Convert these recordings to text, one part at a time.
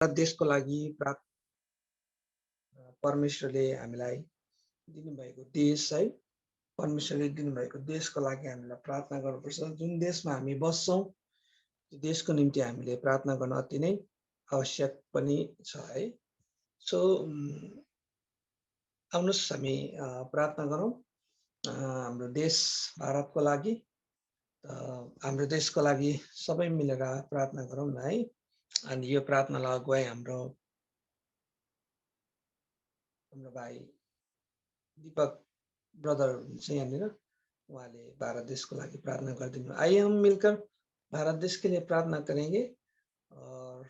देशको लागि परमेश्वरले हामीलाई दिनुभएको देश है, परमेश्वरले दिनुभएको देशको लागि हामीलाई प्रार्थना गर्नुपर्छ। जुन देशमा हामी बस्छौँ त्यो देशको निम्ति हामीले प्रार्थना गर्न अति नै आवश्यक पनि छ है। सो आउनुहोस् हामी प्रार्थना गरौँ हाम्रो देश भारतको लागि, हाम्रो देशको लागि सबै मिलेर प्रार्थना गरौँ न है। अनि यो प्रार्थनालाई अगुवाई हाम्रो भाइ दीपक ब्रदर हुनुहुन्छ यहाँनिर, उहाँले भारत देशको लागि प्रार्थना गरिदिनु। आइए हम मिलकर भारत देश के लिए प्रार्थना करेंगे। और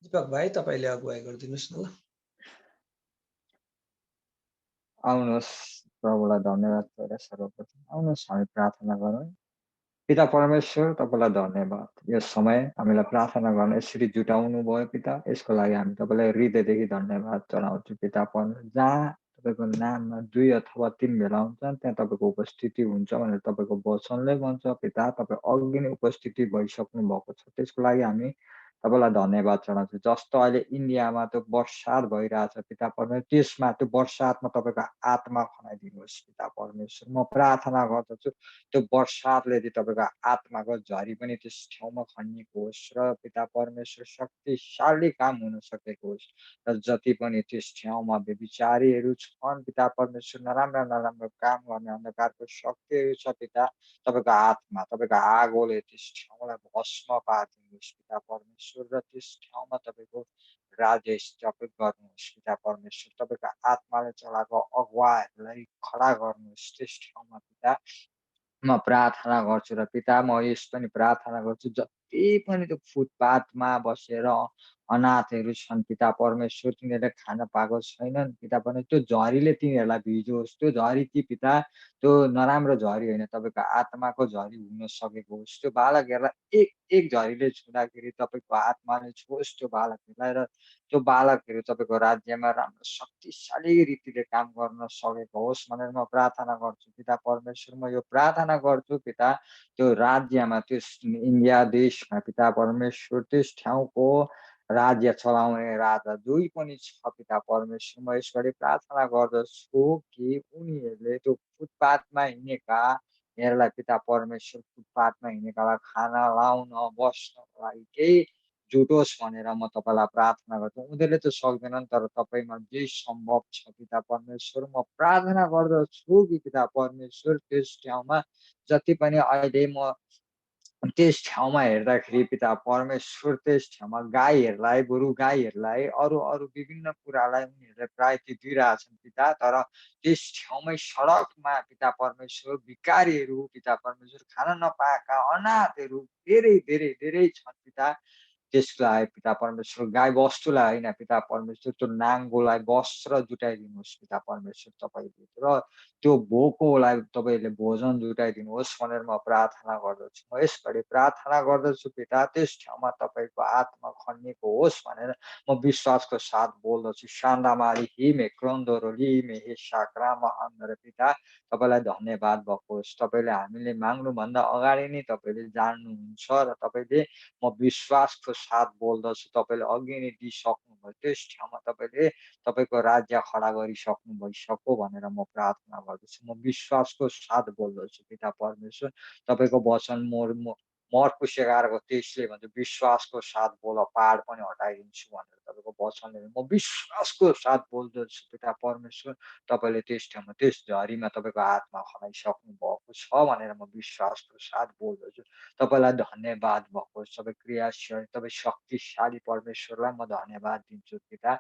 दीपक भाइ तपाईँले अगुवाई गरिदिनुहोस् न ल। आउनुहोस्, प्रभुलाई धन्यवाद गरेर सर्वप्रथम आउनुहोस् हामी प्रार्थना गरौँ। पिता परमेश्वर, तपाईँलाई धन्यवाद। यो समय हामीलाई प्रार्थना गर्न यसरी जुटाउनु भयो पिता, यसको लागि हामी तपाईँलाई हृदयदेखि धन्यवाद जनाउँछु पिता परमेश्वर। जहाँ तपाईँको नाममा 2 अथवा 3 भेला हुन्छन् त्यहाँ तपाईँको उपस्थिति हुन्छ भनेर तपाईँको वचनले भन्छ पिता। तपाईँ अघि नै उपस्थिति भइसक्नु भएको छ, त्यसको लागि हामी तपाईँलाई धन्यवाद जनाउँछु। जस्तो अहिले इन्डियामा त्यो बर्सात भइरहेछ पिता परमेश्वर, त्यसमा त्यो बर्सातमा तपाईँको आत्मा खनाइदिनुहोस् पिता परमेश्वर। म प्रार्थना गर्दछु त्यो बर्सातले चाहिँ तपाईँको आत्माको झरी पनि त्यस ठाउँमा खनिएको होस् र पिता परमेश्वर शक्तिशाली काम हुन सकेको होस्। र जति पनि त्यस ठाउँमा व्यभिचारीहरू छन् पिता परमेश्वर, नराम्रा नराम्रो काम गर्ने अन्धकारको शक्तिहरू छ पिता, तपाईँको आत्मा तपाईँको आगोले त्यस ठाउँलाई भस्म पारिदिनुहोस् पिता परमेश्वर। र त्यस ठाउँमा तपाईँको राज्य स्थापित गर्नुहोस् पिता परमेश्वर। तपाईँको आत्माले चलाएको अगुवाहरूलाई खडा गर्नुहोस् त्यस ठाउँमा पिता। म प्रार्थना गर्छु र पिता म यस पनि प्रार्थना गर्छु जति पनि त्यो फुटपाथमा बसेर अनाथहरू छन् पिता परमेश्वर, तिनीहरूले खान पाएको छैनन् पिता परमेश्वर, त्यो झरीले तिनीहरूलाई भिजोस्। त्यो झरी कि पिता त्यो नराम्रो झरी होइन, तपाईँको आत्माको झरी हुन सकेको होस्। त्यो बालकहरूलाई एक एक झरीले छुँदाखेरि तपाईँको आत्माले छोस् त्यो बालकहरूलाई, र त्यो बालकहरू तपाईँको राज्यमा राम्रो शक्तिशाली रीतिले काम गर्न सकेको होस् भनेर म प्रार्थना गर्छु पिता परमेश्वर। म यो प्रार्थना गर्छु पिता, त्यो राज्यमा त्यस इन्डिया देशमा पिता परमेश्वर त्यस ठाउँको राज्य चलाउने राजा जोही पनि छ पिता परमेश्वर, म यसरी प्रार्थना गर्दछु कि उनीहरूले त्यो फुटपाथमा हिँडेकाहरूलाई पिता परमेश्वर, फुटपाथमा हिँडेकालाई खाना लाउन बस्नको लागि केही जुटोस् भनेर म तपाईँलाई प्रार्थना गर्छु। उनीहरूले त सक्दैनन् तर तपाईँमा जे सम्भव छ पिता परमेश्वर। म प्रार्थना गर्दछु कि पिता परमेश्वर त्यस ठाउँमा जति पनि अहिले म त्यस ठाउँमा हेर्दाखेरि पिता परमेश्वर त्यस ठाउँमा गाईहरूलाई, गोरु गाईहरूलाई, अरू अरू विभिन्न कुरालाई उनीहरूले प्रायोरिटी दिइरहेछन् पिता। तर त्यस ठाउँमै सडकमा पिता परमेश्वर भिखारीहरू पिता परमेश्वर, खान नपाएका अनाथहरू धेरै धेरै धेरै छन् पिता। त्यसलाई पिता परमेश्वर गाई बस्तुलाई होइन पिता परमेश्वर, त्यो नाङ्गोलाई वस्त्र जुटाइदिनुहोस् पिता परमेश्वर तपाईँले, र त्यो भोकोलाई तपाईँले भोजन जुटाइदिनुहोस् भनेर म प्रार्थना गर्दछु। म यसघडी प्रार्थना गर्दछु पिता, त्यस ठाउँमा तपाईँको आत्मा खनिएको होस् भनेर म विश्वासको साथ बोल्दछु। शान्दामारी हिमे क्रोन्दोरो लिमे हे साक्रामा अन्दर पिता, तपाईँलाई धन्यवाद भएको होस्। तपाईँले हामीले माग्नुभन्दा अगाडि नै तपाईँले जान्नुहुन्छ र तपाईँले, म विश्वासको साथ बोल्दछु, तपाईँले अघि नै दिइसक्नुभयो। त्यस ठाउँमा तपाईँले तपाईँको राज्य खडा गरिसक्नु भइसक्यो भनेर म प्रार्थना गर्दछु। म विश्वासको साथ बोल्दछु पिता परमेश्वर। तपाईँको वचन मर्कुस 11:23ले भन्छ विश्वासको साथ बोल पहाड पनि हटाइदिन्छु भनेर तपाईँको वचनले, म विश्वासको साथ बोल्दछु पिता परमेश्वर। तपाईँले त्यस ठाउँमा त्यस झरीमा तपाईँको आत्मा खनाइसक्नु भएको छ भनेर म विश्वासको साथ बोल्दछु। तपाईँलाई धन्यवाद भएको होस्। तपाईँ क्रियाशील, तपाईँ शक्तिशाली परमेश्वरलाई म धन्यवाद दिन्छु पिता।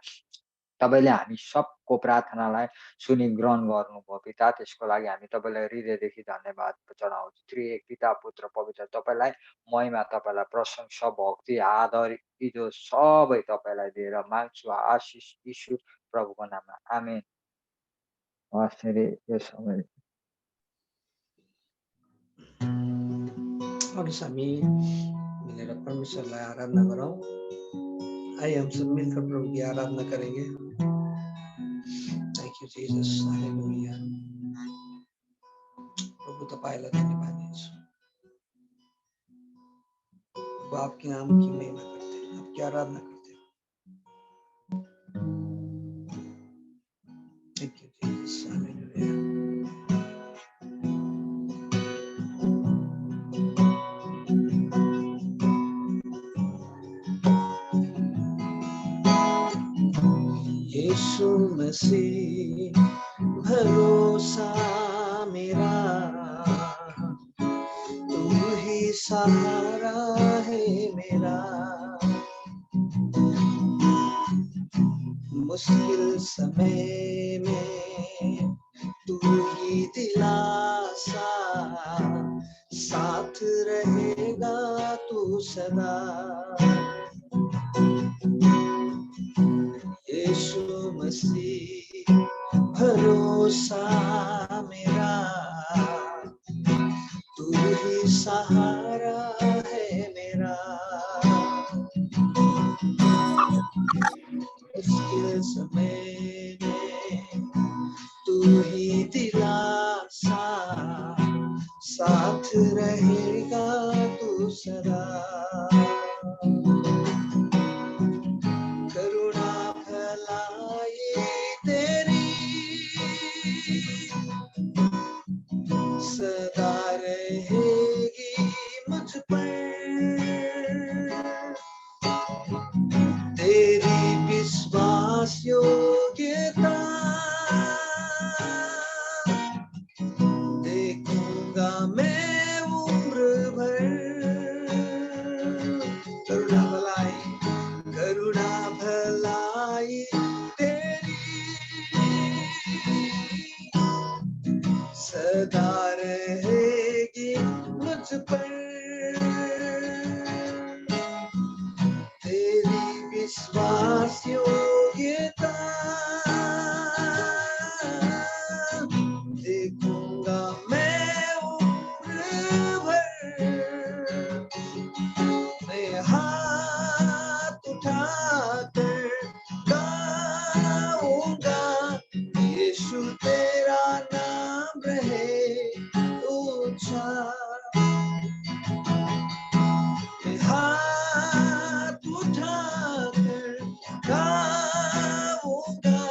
तपाईँले हामी सबको प्रार्थनालाई सुनि ग्रहण गर्नुभयो पिता, त्यसको लागि हामी तपाईँलाई हृदयदेखि धन्यवाद जनाउँछु। त्रिएक पिता पुत्र पवित्र तपाईँलाई महिमा, तपाईँलाई प्रशंसा, भक्ति, आदर, इज्जत सबै तपाईँलाई दिएर माग्छु आशिष यीशु प्रभुको नाममा, आमेन। यसरी यो समय आउनुहोस् हामी मिलेर परमेश्वरलाई आराधना गरौँ। आइए हम सब मिलकर प्रभु की आराधना करेंगे। Thank you Jesus, hallelujah. प्रभु तपाईँलाई धन्यवाद दिन्छु। प्रभु आपके नाम की महिमा करते हैं, आपकी आराधना करते हैं। यीशु मसीह भरोसा मेरा, तू ही सहारा है मेरा। मुश्किल समय में तू ही दिलासा, साथ रहेगा तू सदा। यीशु मसीह भरोसा मेरा, तू ही सहारा है मेरा। मुश्किल समय में तू ही दिलासा, साथ रहेगा तू सदा। करुणा भलाई तेरी सदा रहेगी मुझ पर, तेरी विश्वास योग्यता देखूंगा मैं उम्र भर। करुणा भलाई तेरी सदा रहेगी मुझ पर, तेरी विश्वास योग्यता देखूंगा मैं उम्र भर। मैं हाथ उठाकर गाऊंगा, यीशु तेरा नाम रहे ऊंचा। मैं हाथ उठाकर गाऊंगा,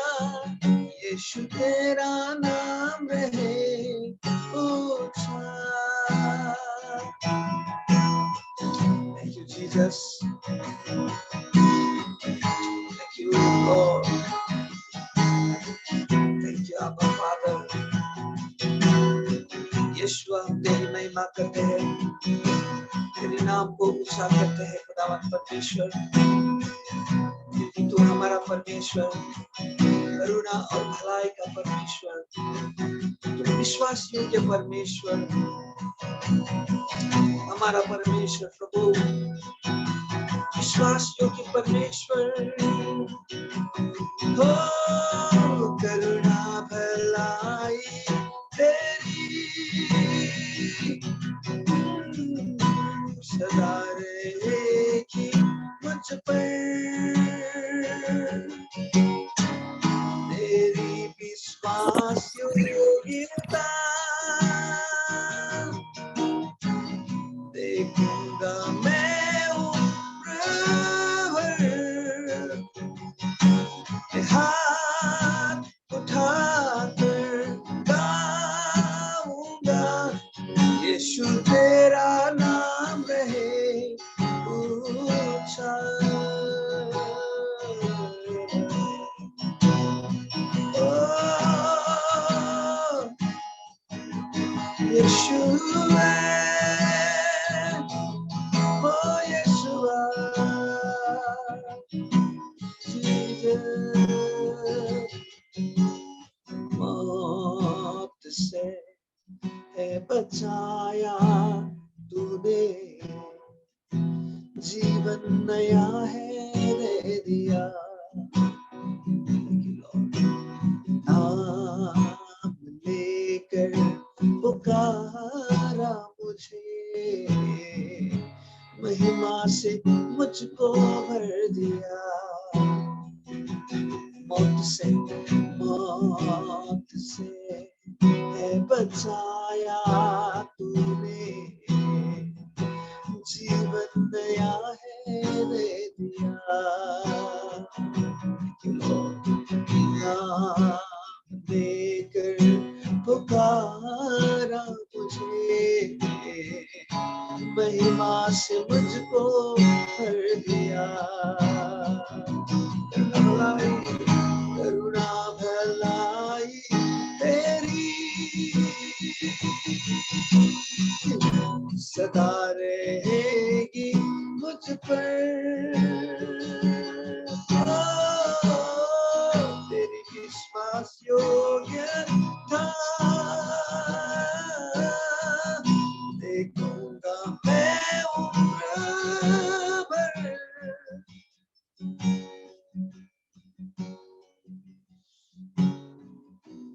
यीशु तेरा नाम रहे ऊंचा। Thank you, Jesus. Thank you, Lord. Thank you, Abba Father. यीशु हम तेरी महिमा करते हैं, तेरे नाम को ऊंचा करते हैं खुदावंद परमेश्वर, क्योंकि तू हमारा परमेश्वर, करुणा और भलाई का परमेश्वर, तू विश्वास योग्य परमेश्वर, हमारा परमेश्वर प्रभु, विश्वास योग्य परमेश्वर। हो करुणा भलाई तेरी सदा रहेगी मुझ पर, तेरी विश्वास योग्यता देखूंगा मैं उम्र भर। हाथ उठाकर गाऊंगा, यीशु तेरा नाम रहे ऊंचा। यीशु मौत से है बचाया तूने, जीवन नया है दे दिया। नाम लेकर पुकारा मुझे, महिमा से मुझको भर दिया। मौत से है बचाया तूने, जीवन नया है दे दिया। नाम देकर पुकारा मुझे, महिमा से मुझको भर दिया। करुणा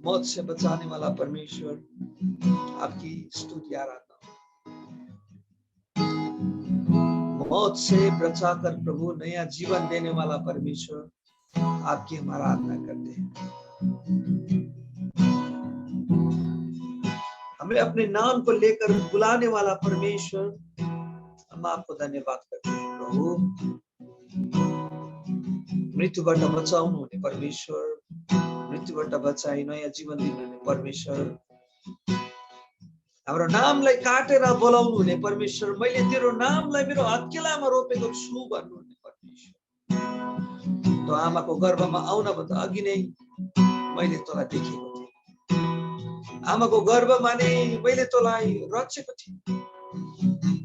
मौत से बचाने वाला परमेश्वर, आपकी स्तुति आराधना। मौत से बचाकर प्रभु नया जीवन देने वाला परमेश्वर, आपकी हम आराधना करते हैं। हमें अपने नाम को लेकर बुलाने वाला परमेश्वर, हम आपको धन्यवाद करते हैं प्रभु। मृत्युबाट बचाउनु हुने परमेश्वर, मृत्युबाट बचाई नयाँ जीवन दिनुहुने परमेश्वर, हाम्रो नामलाई काटेर बोलाउनु हुने परमेश्वर, मैले तेरो नामलाई मेरो हत्केलामा रोपेको छु भन्नुहुने परमेश्वर। तो आमाको गर्भमा आउनभन्दा अघि नै मैले तँलाई देखेको थिएँ, आमाको गर्भमा नै मैले तँलाई रचेको थिएँ।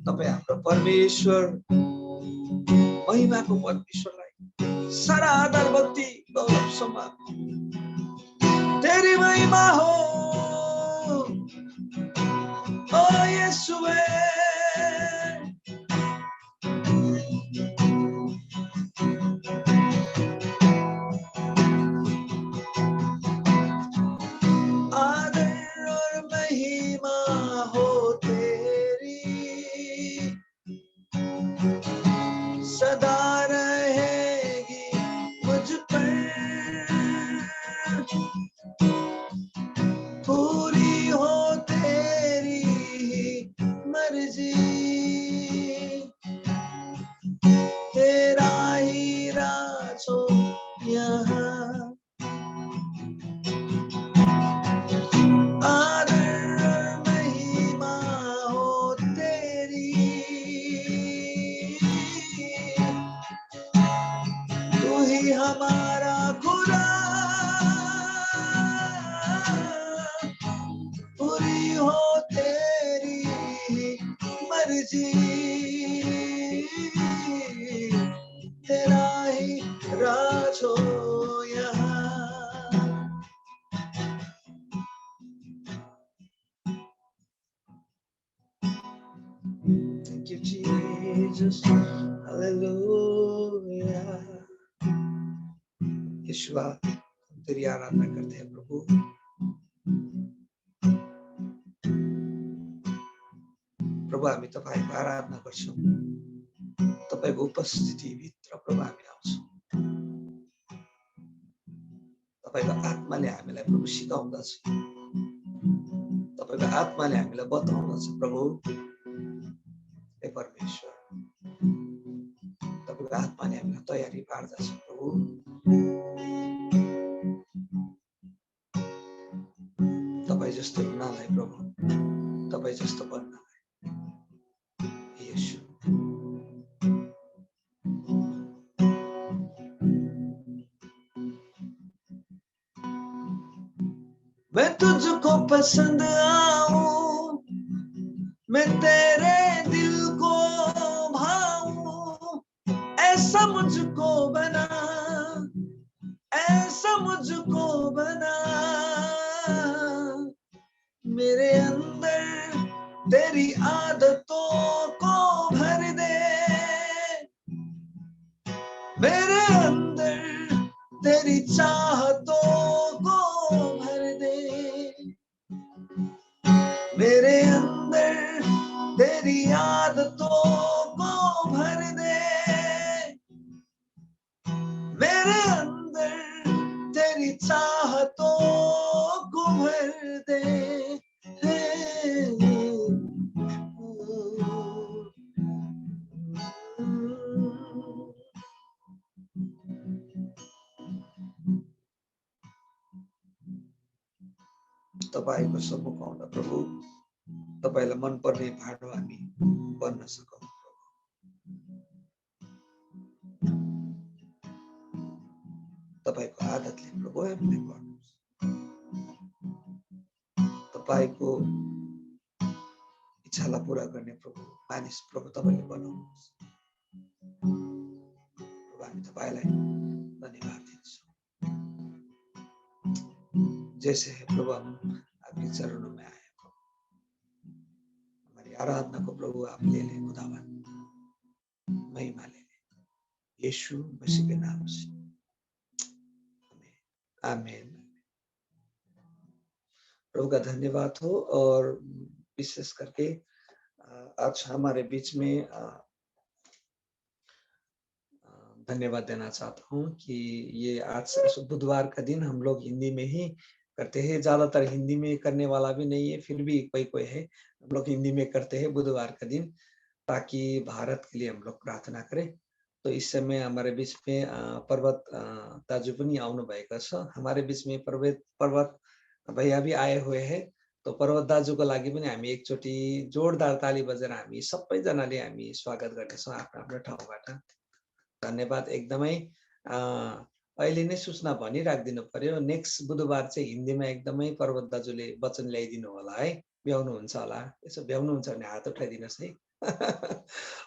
तपाईँ हाम्रो परमेश्वर, महिमाको परमेश्वरलाई सारा आदर भक्ति गौरव सम्मान तेरी महिमा हो ओ यीशुवे। आदर और महिमा हो तेरी, सदा रहेगी मुझ पर, पूरी हो तेरी मर्जी, तेरा ही राज हो यहाँ। आदर और महिमा हो तेरी, तू ही हमारा खुदा, पूरी हो तेरी मर्जी, तेरा ही राज हो यहाँ। Thank you, Jesus. Hallelujah. यीशुआ, तेरी आराधना करते हैं प्रभु। प्रभु हामी तपाईको आराधना गर्छौँ, तपाईको उपस्थिति भित्र प्रभु हामी आउँछौँ। तपाईको आत्माले हामीलाई प्रभु सिकाउँदछ, तपाईको आत्माले हामीलाई बताउँदछ प्रभु। हे परमेश्वर, तपाईको आत्माले हामीलाई तयारी पार्दछ प्रभु। तपाईँ जस्तो हुनलाई प्रभु, तपाईँ जस्तो बन्नलाई येशू। मैं तुझको पसंद आऊं, मैं तेरे दिल को भाऊं, ऐसा मुझको बना, ऐसा मुझको बना। मेरे अंदर तेरी आदतों को भर दे, मेरे अंदर तेरी चाहतों को भर दे, मेरे अंदर तेरी आदतों को भर दे, मेरे अंदर तेरी चाहतों को भर दे। तपाईको सम्मुख आउँदा प्रभु, तपाईलाई मन पर्ने भाँडो हामी बन्न सकौं। तपाईको आदतले प्रभु हामीलाई गर्नुहोस्, तपाईको इच्छालाई पूरा गर्ने प्रभु मानिस प्रभु तपाईले बनाउनुहोस्। प्रभु हामी तपाईलाई धन्यवाद दिन्छौं। जैसे है प्रभु हम आपके चरणों में आए, हमारी आराधना को प्रभु आप ले लें खुदावन, महिमा ले लें यीशु मसीह के नाम से, आमीन आमीन। प्रभु का धन्यवाद हो। और विशेष करके आज हमारे बीच में धन्यवाद देना चाहता हूँ कि ये आज बुधवार का दिन हम लोग हिंदी में ही करते हैं। ज़्यादातर हिंदी में करने वाला भी नहीं है, फिर भी कोई है, हम लोग हिंदी में करते हैं बुधवार का दिन, ताकि भारत के लिए हम लोग प्रार्थना करें। तो इस समय हमारे बीच में पर्वत दाजु पनि आउनु भएको छ। हमारे बीच में पर्वत भैया भी आए हुए हैं। तो पर्वत दाजुको लागि पनि हामी एकचोटि जोरदार ताली बजेर हामी सबैजनाले हामी स्वागत गर्नेछौँ आफ्नो आफ्नो ठाउँबाट। धन्यवाद एकदमै। अहिले नै सूचना भनिराखिदिनु पर्यो, नेक्स्ट बुधबार चाहिँ हिन्दीमा एकदमै पर्वत दाजुले वचन ल्याइदिनु होला है। भ्याउनुहुन्छ होला? यसो भ्याउनुहुन्छ भने हात उठाइदिनुहोस् है।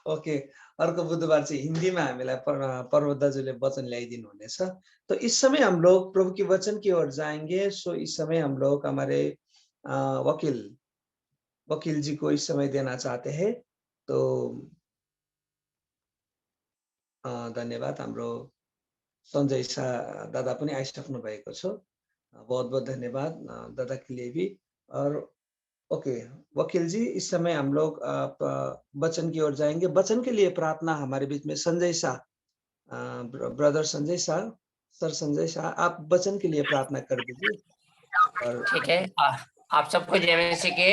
ओके, अर्को बुधबार चाहिँ हिन्दीमा हामीलाई पर्वत दाजुले वचन ल्याइदिनु हुनेछ। तो इस समय हम लोग प्रभु के वचन की ओर जाएंगे। सो इस समय हम लोग हमारे वकील जी को इस समय देना चाहते हैं। तो धन्यवाद। हाम्रो सञ्जय शाह दादा पनि आइसक्नु भएको छ। बहुत बहुत धन्यवाद दादा के लिए भी। और ओके वकील जी, इस समय हम लोग वचन की ओर जाएंगे। वचन के लिए प्रार्थना हमारे बीच में संजय शाह, ब्रदर संजय शाह, सर संजय शाह, आप वचन के लिए प्रार्थना कर दीजिए। और ठीक है, आप सबको जय मसीह के।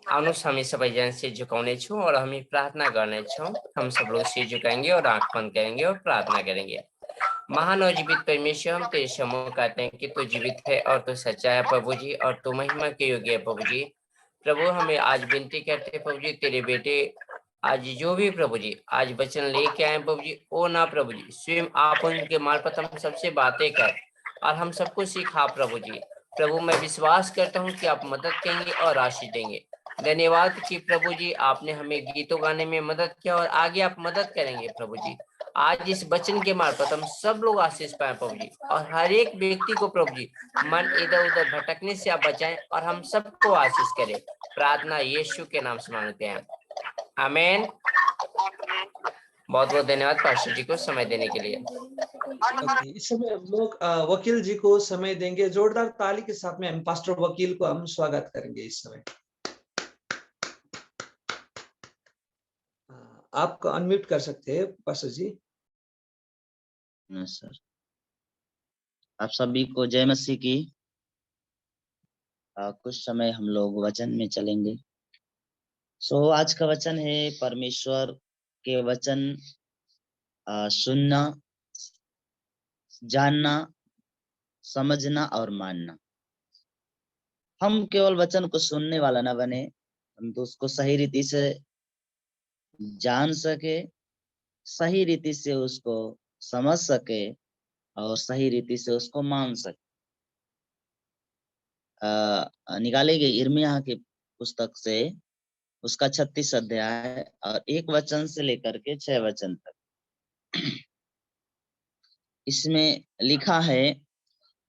आउनुहोस् हामी सबैजना सिर झुकाउने छौँ और हामी प्रार्थना गर्ने छौँ। हम सब लोग सिर झुकाएंगे और आंख बंद करेंगे और प्रार्थना करेंगे। महान और जीवित परमेश्वर, हम तेरे समूह कहते हैं कि तू जीवित है और तू सच्चा है प्रभु जी, और तू महिमा के योग्य है प्रभु जी। प्रभु हमें आज विनती करते हैं प्रभु जी, तेरे बेटे आज जो भी प्रभु जी आज वचन लेके आए प्रभु जी, ओ ना प्रभु जी स्वयं आप उनके मार्फत हम सबसे बातें कर और हम सबको सिखा प्रभु जी। प्रभु मैं विश्वास करता हूँ कि आप मदद करेंगे और आशीष देंगे। धन्यवाद कि प्रभु जी आपने हमें गीतों गाने में मदद किया और आगे आप मदद करेंगे प्रभु जी। आज इस वचन के मार्फत हम सब लोग आशीष पाए प्रभु जी, और हर एक व्यक्ति को प्रभु जी मन इधर उधर भटकने से आप बचाएं और हम सबको आशीष करें। प्रार्थना यीशु के नाम से मांगते हैं, आमीन। बहुत बहुत धन्यवाद पास्टर जी को समय देने के लिए। इस समय हम लोग वकील जी को समय देंगे। जोरदार ताली के साथ में हम पास्टर वकील को हम स्वागत करेंगे इस समय। आप अनम्यूट कर सकते हैं पास्टर जी। सर, आप सभी को जय मसीह की। कुछ समय हम लोग वचन में चलेंगे। आज का वचन है परमेश्वर के वचन सुनना, जानना, समझना और मानना। हम केवल वचन को सुनने वाला ना बने, हम तो उसको सही रीति से जान सके, सही रीति से उसको समझ सके और सही रीति से उसको मान सके। निकाले गए यिर्मयाह की पुस्तक से उसका 36 अध्याय और 1 वचन से लेकर के 6 वचन तक इसमें लिखा है,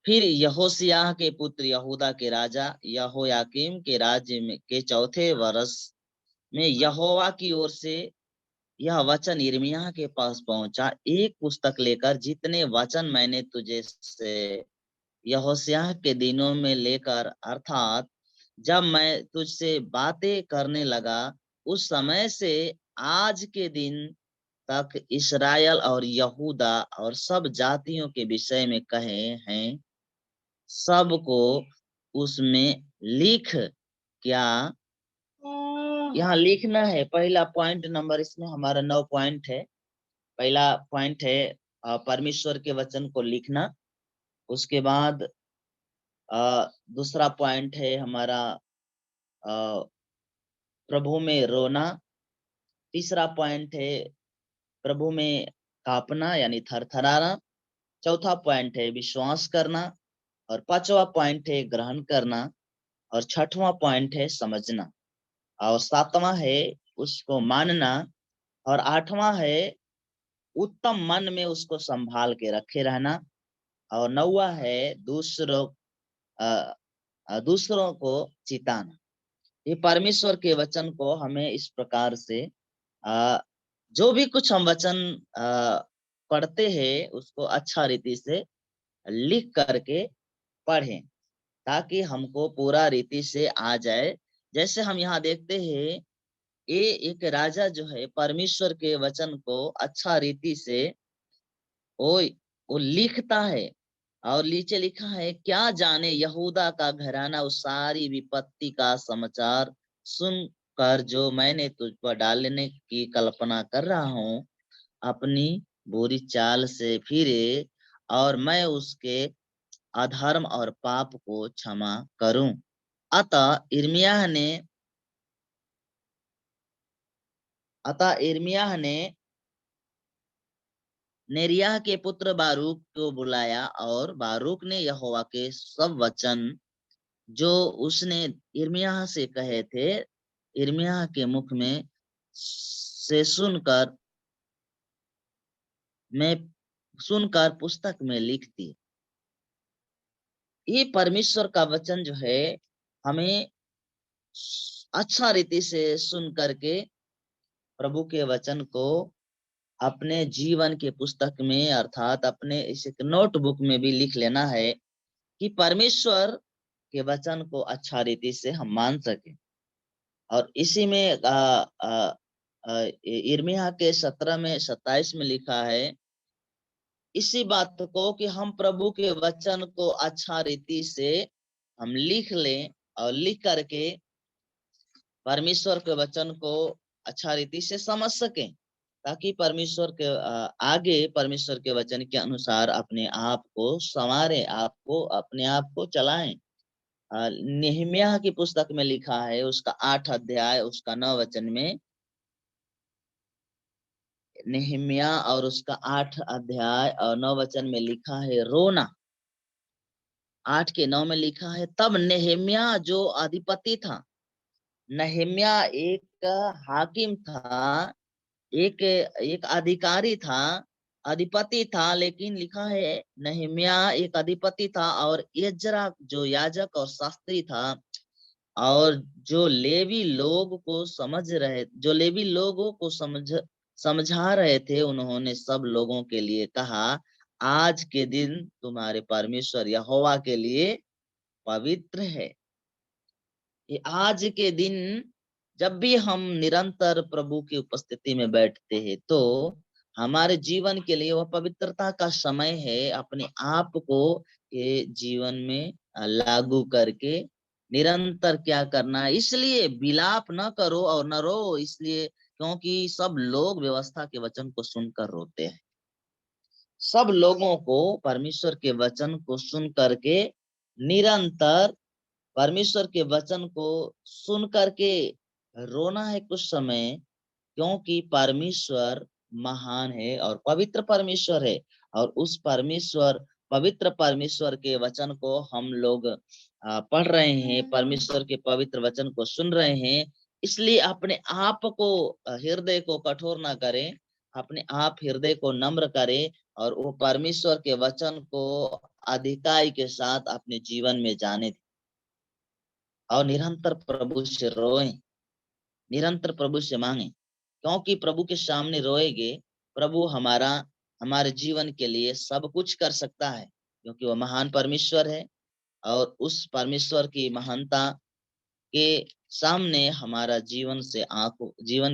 फिर यहोशियाह के पुत्र यहूदा के राजा यहोयाकीम के राज्य में के 4थे वर्ष में यहोवा की ओर से यह वचन यिर्मयाह के पास पहुंचा, एक पुस्तक लेकर जितने वचन मैंने तुझे से यहोशियाह के दिनों में लेकर, अर्थात जब मैं तुझसे बातें करने लगा उस समय से आज के दिन तक इस्राएल और यहूदा और सब जातियों के विषय में कहे हैं, सबको उसमें लिख। क्या यहाँ लिखना है? पहला पॉइंट नंबर, इसमें हमारा 9 पॉइंट है। पहला पॉइंट है परमेश्वर के वचन को लिखना। उसके बाद दूसरा पॉइंट है हमारा प्रभु में रोना। तीसरा पॉइंट है प्रभु में कांपना यानी थरथराना। चौथा पॉइंट है विश्वास करना, और 5वां पॉइंट है ग्रहण करना, और 6वां पॉइंट है समझना, और 7वां है उसको मानना, और 8वां है उत्तम मन में उसको संभाल के रखे रहना, और 9वां है दूसरों को चिताना। ये परमेश्वर के वचन को हमें इस प्रकार से जो भी कुछ हम वचन पढ़ते हैं उसको अच्छा रीति से लिख करके पढ़ें। ताकि हमको पूरा रीति से आ जाए। जैसे हम यहाँ देखते हैं, ये एक राजा जो है परमेश्वर के वचन को अच्छा रीति से वो वो लिखता है। और नीचे लिखा है, क्या जाने यहूदा का घराना उस सारी विपत्ति का समाचार सुनकर जो मैंने तुझ पर डालने की कल्पना कर रहा हूँ, अपनी बुरी चाल से फिरे और मैं उसके अधर्म और पाप को क्षमा करूं। अतः इर्मियाह ने नेरिय्याह के पुत्र बारूक को बुलाया और बारूक ने यहोवा के सब वचन जो उसने इर्मियाह से कहे थे, इर्मियाह के मुख में से सुनकर पुस्तक में लिख दी। ये परमेश्वर का वचन जो है हमें अच्छा रीति से सुन करके प्रभु के वचन को अपने जीवन के पुस्तक में अर्थात अपने इस नोटबुक में भी लिख लेना है कि परमेश्वर के वचन को अच्छा रीति से हम मान सके। और इसी में यिर्मयाह के 17 में 27 में लिखा है इसी बात को कि हम प्रभु के वचन को अच्छा रीति से हम लिख लें और लिख करके परमेश्वर के वचन को अच्छा रीति से समझ सकें, ताकि परमेश्वर के आगे परमेश्वर के वचन के अनुसार अपने आप को संवारें, आपको अपने आप को चलाएं। नेहम्याह की पुस्तक में लिखा है उसका 8 अध्याय उसका 9 वचन में, नेहम्याह और उसका 8 अध्याय और 9 वचन में लिखा है रोना। 8 के 9 में लिखा है, तब नेहम्याह जो अधिपति था, नेहम्याह एक हाकिम था, एक अधिकारी था, अधिपति था, लेकिन लिखा है नेहम्याह एक अधिपति था और एजरा जो याजक और शास्त्री था और जो लेवी लोगों को समझा रहे थे, उन्होंने सब लोगों के लिए कहा, आज के दिन तुम्हारे परमेश्वर यहोवा के लिए पवित्र है। ये आज के दिन जब भी हम निरंतर प्रभु की उपस्थिति में बैठते हैं तो हमारे जीवन के लिए वह पवित्रता का समय है। अपने आप को ये जीवन में लागू करके निरंतर क्या करना है, इसलिए विलाप न करो और न रो, इसलिए क्योंकि सब लोग व्यवस्था के वचन को सुनकर रोते हैं। सब लोगों को परमेश्वर के वचन को सुन करके निरंतर परमेश्वर के वचन को सुन करके रोना है कुछ समय, क्योंकि परमेश्वर महान है और पवित्र परमेश्वर है। और उस पवित्र परमेश्वर के वचन को हम लोग पढ़ रहे हैं, परमेश्वर के पवित्र वचन को सुन रहे हैं। इसलिए अपने आप को हृदय को कठोर ना करें, अपने आप हृदय को नम्र करें और वो परमेश्वर के वचन को अधिकाई के साथ अपने जीवन में जाने दें और निरंतर प्रभु से रोएं, निरंतर प्रभु से मांगे, क्योंकि प्रभु के सामने रोएंगे प्रभु हमारे जीवन के लिए सब कुछ कर सकता है, क्योंकि वह महान परमेश्वर है। और उस परमेश्वर की महानता के सामने हमारा जीवन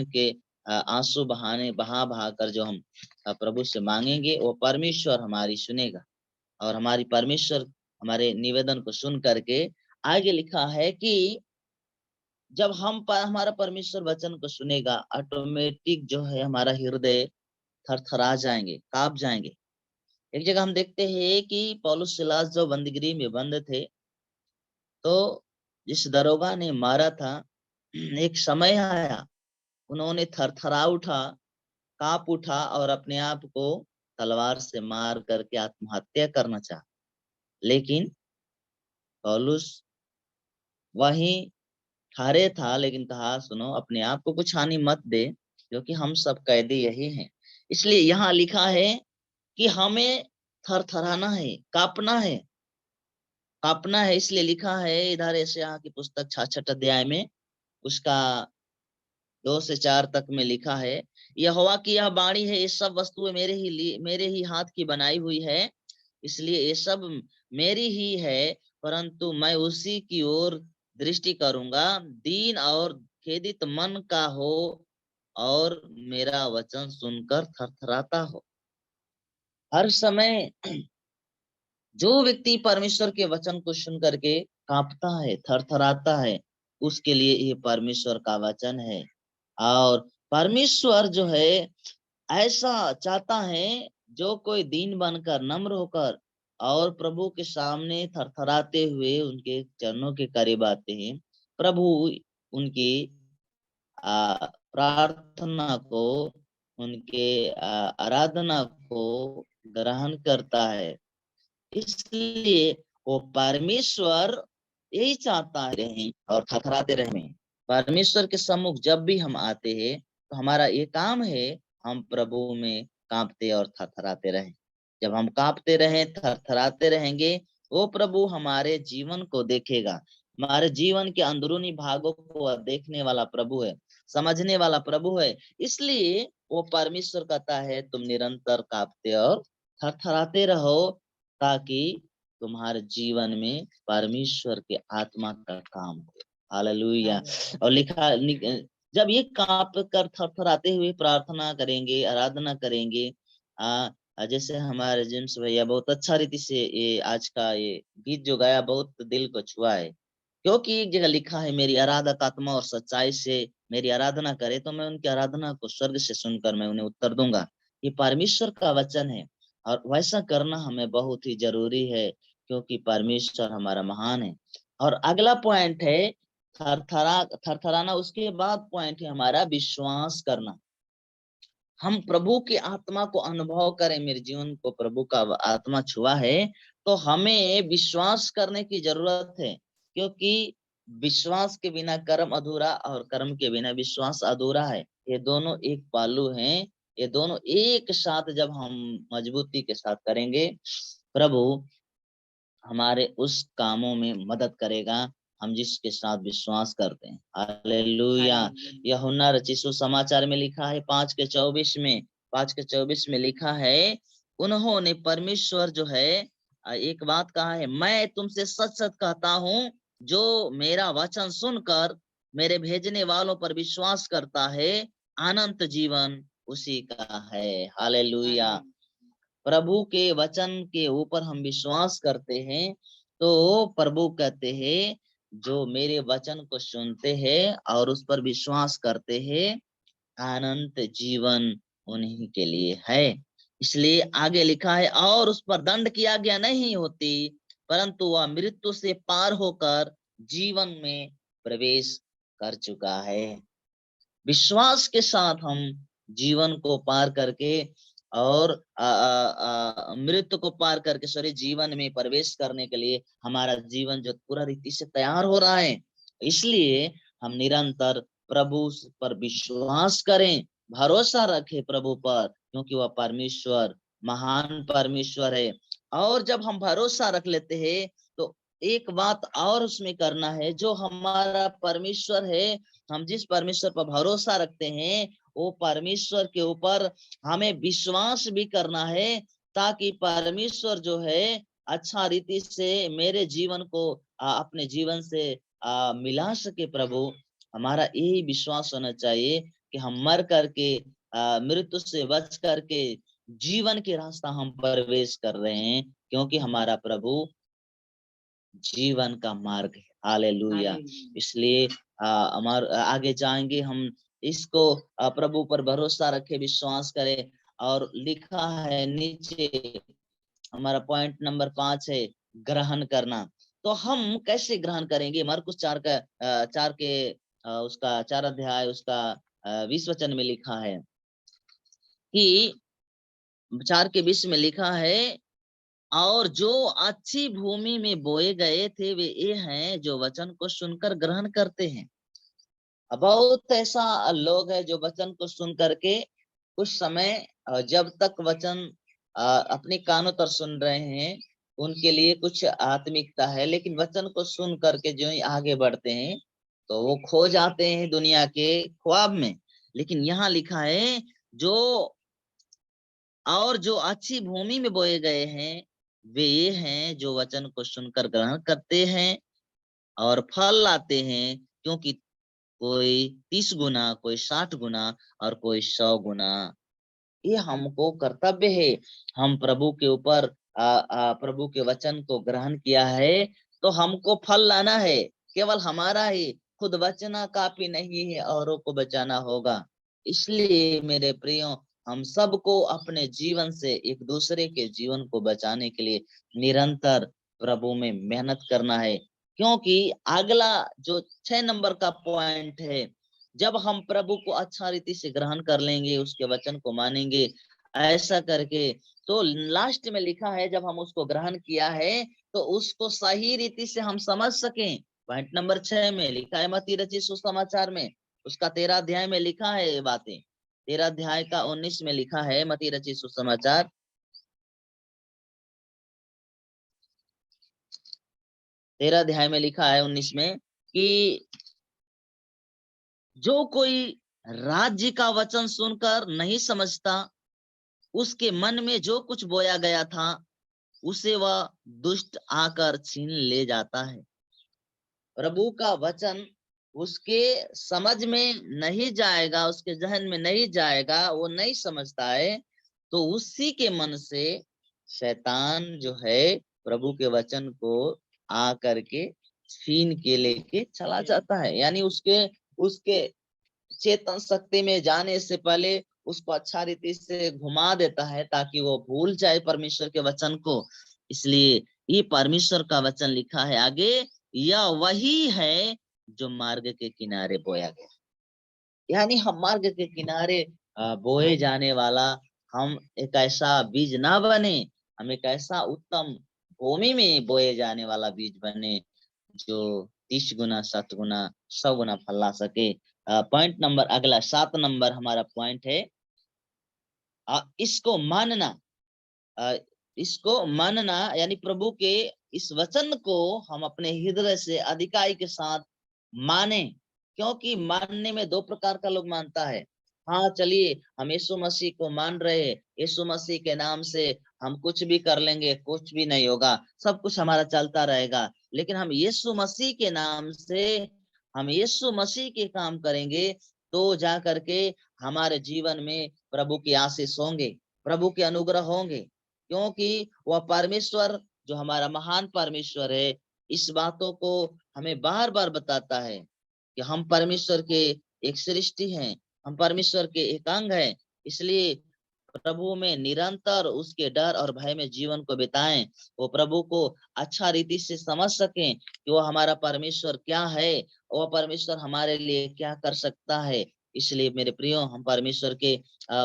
के आंसू बहा कर जो हम प्रभु से मांगेंगे, वो परमेश्वर हमारी सुनेगा और हमारी परमेश्वर हमारे निवेदन को सुन करके आगे लिखा है कि जब हमारा परमेश्वर वचन को सुनेगा, ऑटोमेटिक जो है हमारा हृदय थरथरा जाएंगे, कांप जाएंगे। एक जगह हम देखते हैं कि पौलुस सिलास जो बंदीगृह में बंद थे, तो जिस दरोगा ने मारा था, एक समय आया उन्होंने थरथरा उठा, कांप उठा और अपने आप को तलवार से मार करके आत्महत्या करना चाहा। लेकिन पौलुस वहीं खड़े था, लेकिन कहा सुनो, अपने आप को कुछ हानि मत दे, क्योंकि हम सब कैदी यही हैं। इसलिए यहाँ लिखा है कि हमें थरथराना है, कांपना है। इसलिए लिखा है इधर यशायाह की पुस्तक 66 अध्याय में उसका 2 से 4 तक में लिखा है, यहोवा की यह वाणी है, ये सब वस्तुएं मेरे ही हाथ की बनाई हुई है, इसलिए ये सब मेरी ही है परंतु मैं उसी की ओर दृष्टि करूंगा दीन और खेदित मन का हो और मेरा वचन सुनकर थरथराता हो। हर समय जो व्यक्ति परमेश्वर के वचन को सुन करके कांपता है, थरथराता है, उसके लिए ये परमेश्वर का वचन है। और परमेश्वर जो है ऐसा चाहता है जो कोई दीन बनकर नम्र होकर और प्रभु के सामने थरथराते हुए उनके चरणों के करीब आते हैं। प्रभु उनकी प्रार्थना को, उनके आराधना को ग्रहण करता है। इसलिए वो परमेश्वर यही चाहता रहे और थरथराते रहे। परमेश्वर के सम्मुख जब भी हम आते हैं तो हमारा ये काम है, हम प्रभु में कांपते और थरथराते रहें। जब हम कांपते रहें, थरथराते रहेंगे, वो प्रभु हमारे जीवन को देखेगा। हमारे जीवन के अंदरूनी भागों को देखने वाला प्रभु है, समझने वाला प्रभु है। इसलिए वो परमेश्वर कहता है तुम निरंतर कांपते और थरथराते रहो, ताकि तुम्हारे जीवन में परमेश्वर के आत्मा का काम हो। हालेलुया। और लिखा जब ये कांप कर थरथराते हुए प्रार्थना करेंगे, आराधना करेंगे, जैसे हमारे जेम्स भैया बहुत अच्छा रीति से ये आज का ये गीत जो गाया बहुत दिल को छुआ है। क्योंकि एक जगह लिखा है मेरी आराधक आत्मा और सच्चाई से मेरी आराधना करे तो मैं उनकी आराधना को स्वर्ग से सुनकर मैं उन्हें उत्तर दूंगा। ये परमेश्वर का वचन है और वैसा करना हमें बहुत ही जरूरी है, क्योंकि परमेश्वर हमारा महान है। और अगला पॉइंट है थरथराना। उसके बाद पॉइंट है हमारा विश्वास करना। हम प्रभु की आत्मा को अनुभव करें, मेरे जीवन को प्रभु का आत्मा छुआ है, तो हमें विश्वास करने की जरूरत है। क्योंकि विश्वास के बिना कर्म अधूरा और कर्म के बिना विश्वास अधूरा है। ये दोनों एक पहलू हैं। ये दोनों एक साथ जब हम मजबूती के साथ करेंगे, प्रभु हमारे उस कामों में मदद करेगा हम जिसके साथ विश्वास करते हैं। हालेलुया। यूहन्ना रचित सुसमाचार में लिखा है 5:24 में लिखा है, उन्होंने परमेश्वर जो है एक बात कहा है, मैं तुमसे सच सच कहता हूँ, जो मेरा वचन सुनकर मेरे भेजने वालों पर विश्वास करता है, अनंत जीवन उसी का है। हालेलुया। प्रभु के वचन के ऊपर हम विश्वास करते हैं तो प्रभु कहते हैं जो मेरे वचन को सुनते हैं और उस पर विश्वास करते हैं, अनंत जीवन उन्हीं के लिए है। इसलिए आगे लिखा है, और उस पर दंड की आज्ञा नहीं होती, परंतु वह मृत्यु से पार होकर जीवन में प्रवेश कर चुका है। विश्वास के साथ हम जीवन को पार करके और मृत्यु को पार करके जीवन में प्रवेश करने के लिए हमारा जीवन जो पूरा रीति से तैयार हो रहा है। इसलिए हम निरंतर प्रभु पर विश्वास करें, भरोसा रखें प्रभु पर, क्योंकि वह परमेश्वर महान परमेश्वर है। और जब हम भरोसा रख लेते हैं तो एक बात और उसमें करना है, जो हमारा परमेश्वर है, हम जिस परमेश्वर पर भरोसा रखते हैं वो परमेश्वर के ऊपर हमें विश्वास भी करना है, ताकि परमेश्वर जो है अच्छा रीति से मेरे जीवन को अपने जीवन से मिला सके। प्रभु हमारा यही विश्वास होना चाहिए कि हम मर करके मृत्यु से बच करके जीवन के रास्ता हम प्रवेश कर रहे हैं, क्योंकि हमारा प्रभु जीवन का मार्ग है। हालेलुया। इसलिए हमारे आगे जाएंगे हम, इसको प्रभु पर भरोसा रखे, विश्वास करें। और लिखा है नीचे हमारा पॉइंट नंबर 5 है ग्रहण करना। तो हम कैसे ग्रहण करेंगे? मरकुस 4 अध्याय उसका 20 वचन में लिखा है कि 4:20 में लिखा है, और जो अच्छी भूमि में बोए गए थे वे ये हैं जो वचन को सुनकर ग्रहण करते हैं। बहुत ऐसा लोग है जो वचन को सुन करके कुछ समय जब तक वचन अपने कानों तर सुन रहे हैं उनके लिए कुछ आत्मिकता है, लेकिन वचन को सुन करके जो ही आगे बढ़ते हैं तो वो खो जाते हैं दुनिया के ख्वाब में। लेकिन यहाँ लिखा है जो अच्छी भूमि में बोए गए हैं वे ये हैं जो वचन को सुनकर ग्रहण करते हैं और फल लाते हैं, क्योंकि कोई 30 गुना, कोई 60 गुना और कोई 100 गुना। ये हमको कर्तव्य है। हम प्रभु के ऊपर प्रभु के वचन को ग्रहण किया है तो हमको फल लाना है। केवल हमारा ही खुद बचना काफी नहीं है, औरों को बचाना होगा। इसलिए मेरे प्रियो, हम सबको अपने जीवन से एक दूसरे के जीवन को बचाने के लिए निरंतर प्रभु में मेहनत करना है। क्योंकि अगला जो 6 नंबर का पॉइंट है, जब हम प्रभु को अच्छा रीति से ग्रहण कर लेंगे, उसके वचन को मानेंगे, ऐसा करके तो लास्ट में लिखा है जब हम उसको ग्रहण किया है तो उसको सही रीति से हम समझ सकें। पॉइंट नंबर 6 में लिखा है मत्ती रचित सुसमाचार में, उसका 13 अध्याय में लिखा है ये बातें। 13 अध्याय का 19 में लिखा है मत्ती रचित सुसमाचार, 13 अध्याय में लिखा है 19 में कि जो कोई राज्य का वचन सुनकर नहीं समझता, उसके मन में जो कुछ बोया गया था उसे वह दुष्ट आकर छीन ले जाता है। प्रभु का वचन उसके समझ में नहीं जाएगा, उसके जहन में नहीं जाएगा, वो नहीं समझता है, तो उसी के मन से शैतान जो है प्रभु के वचन को आ करके छीन के लेके चला जाता है। यानी उसके उसके चेतन शक्ति में जाने से पहले उसको अच्छा रीति से घुमा देता है ताकि वो भूल जाए परमेश्वर के वचन को। इसलिए ये परमेश्वर का वचन लिखा है आगे, यह वही है जो मार्ग के किनारे बोया गया। यानी हम मार्ग के किनारे बोए जाने वाला, हम एक ऐसा बीज ना बने, हम एक ऐसा उत्तम भूमि में बोए जाने वाला बीज बने जो 30 गुना, 7 गुना, 100 गुना फल ला सके। पॉइंट नंबर अगला 7 नंबर हमारा पॉइंट है, इसको मानना। इसको मानना यानी प्रभु के इस वचन को हम अपने हृदय से अधिकाई के साथ माने। क्योंकि मानने में 2 प्रकार का लोग मानता है। हाँ चलिए, हम यीशु मसीह को मान रहे, यीशु मसीह के नाम से हम कुछ भी कर लेंगे, कुछ भी नहीं होगा, सब कुछ हमारा चलता रहेगा। लेकिन हम यीशु मसीह के नाम से, हम यीशु मसीह के काम करेंगे तो जा करके हमारे जीवन में प्रभु की आशीष होंगे, प्रभु के अनुग्रह होंगे। क्योंकि वह परमेश्वर जो हमारा महान परमेश्वर है, इस बातों को हमें बार बार बताता है कि हम परमेश्वर के एक सृष्टि हैं, हम परमेश्वर के एक अंग हैं। इसलिए प्रभु में निरंतर उसके डर और भय में जीवन को बिताएं, वो प्रभु को अच्छा रीति से समझ सकें कि वो हमारा परमेश्वर क्या है, वो परमेश्वर हमारे लिए क्या कर सकता है। इसलिए मेरे प्रियो, हम परमेश्वर के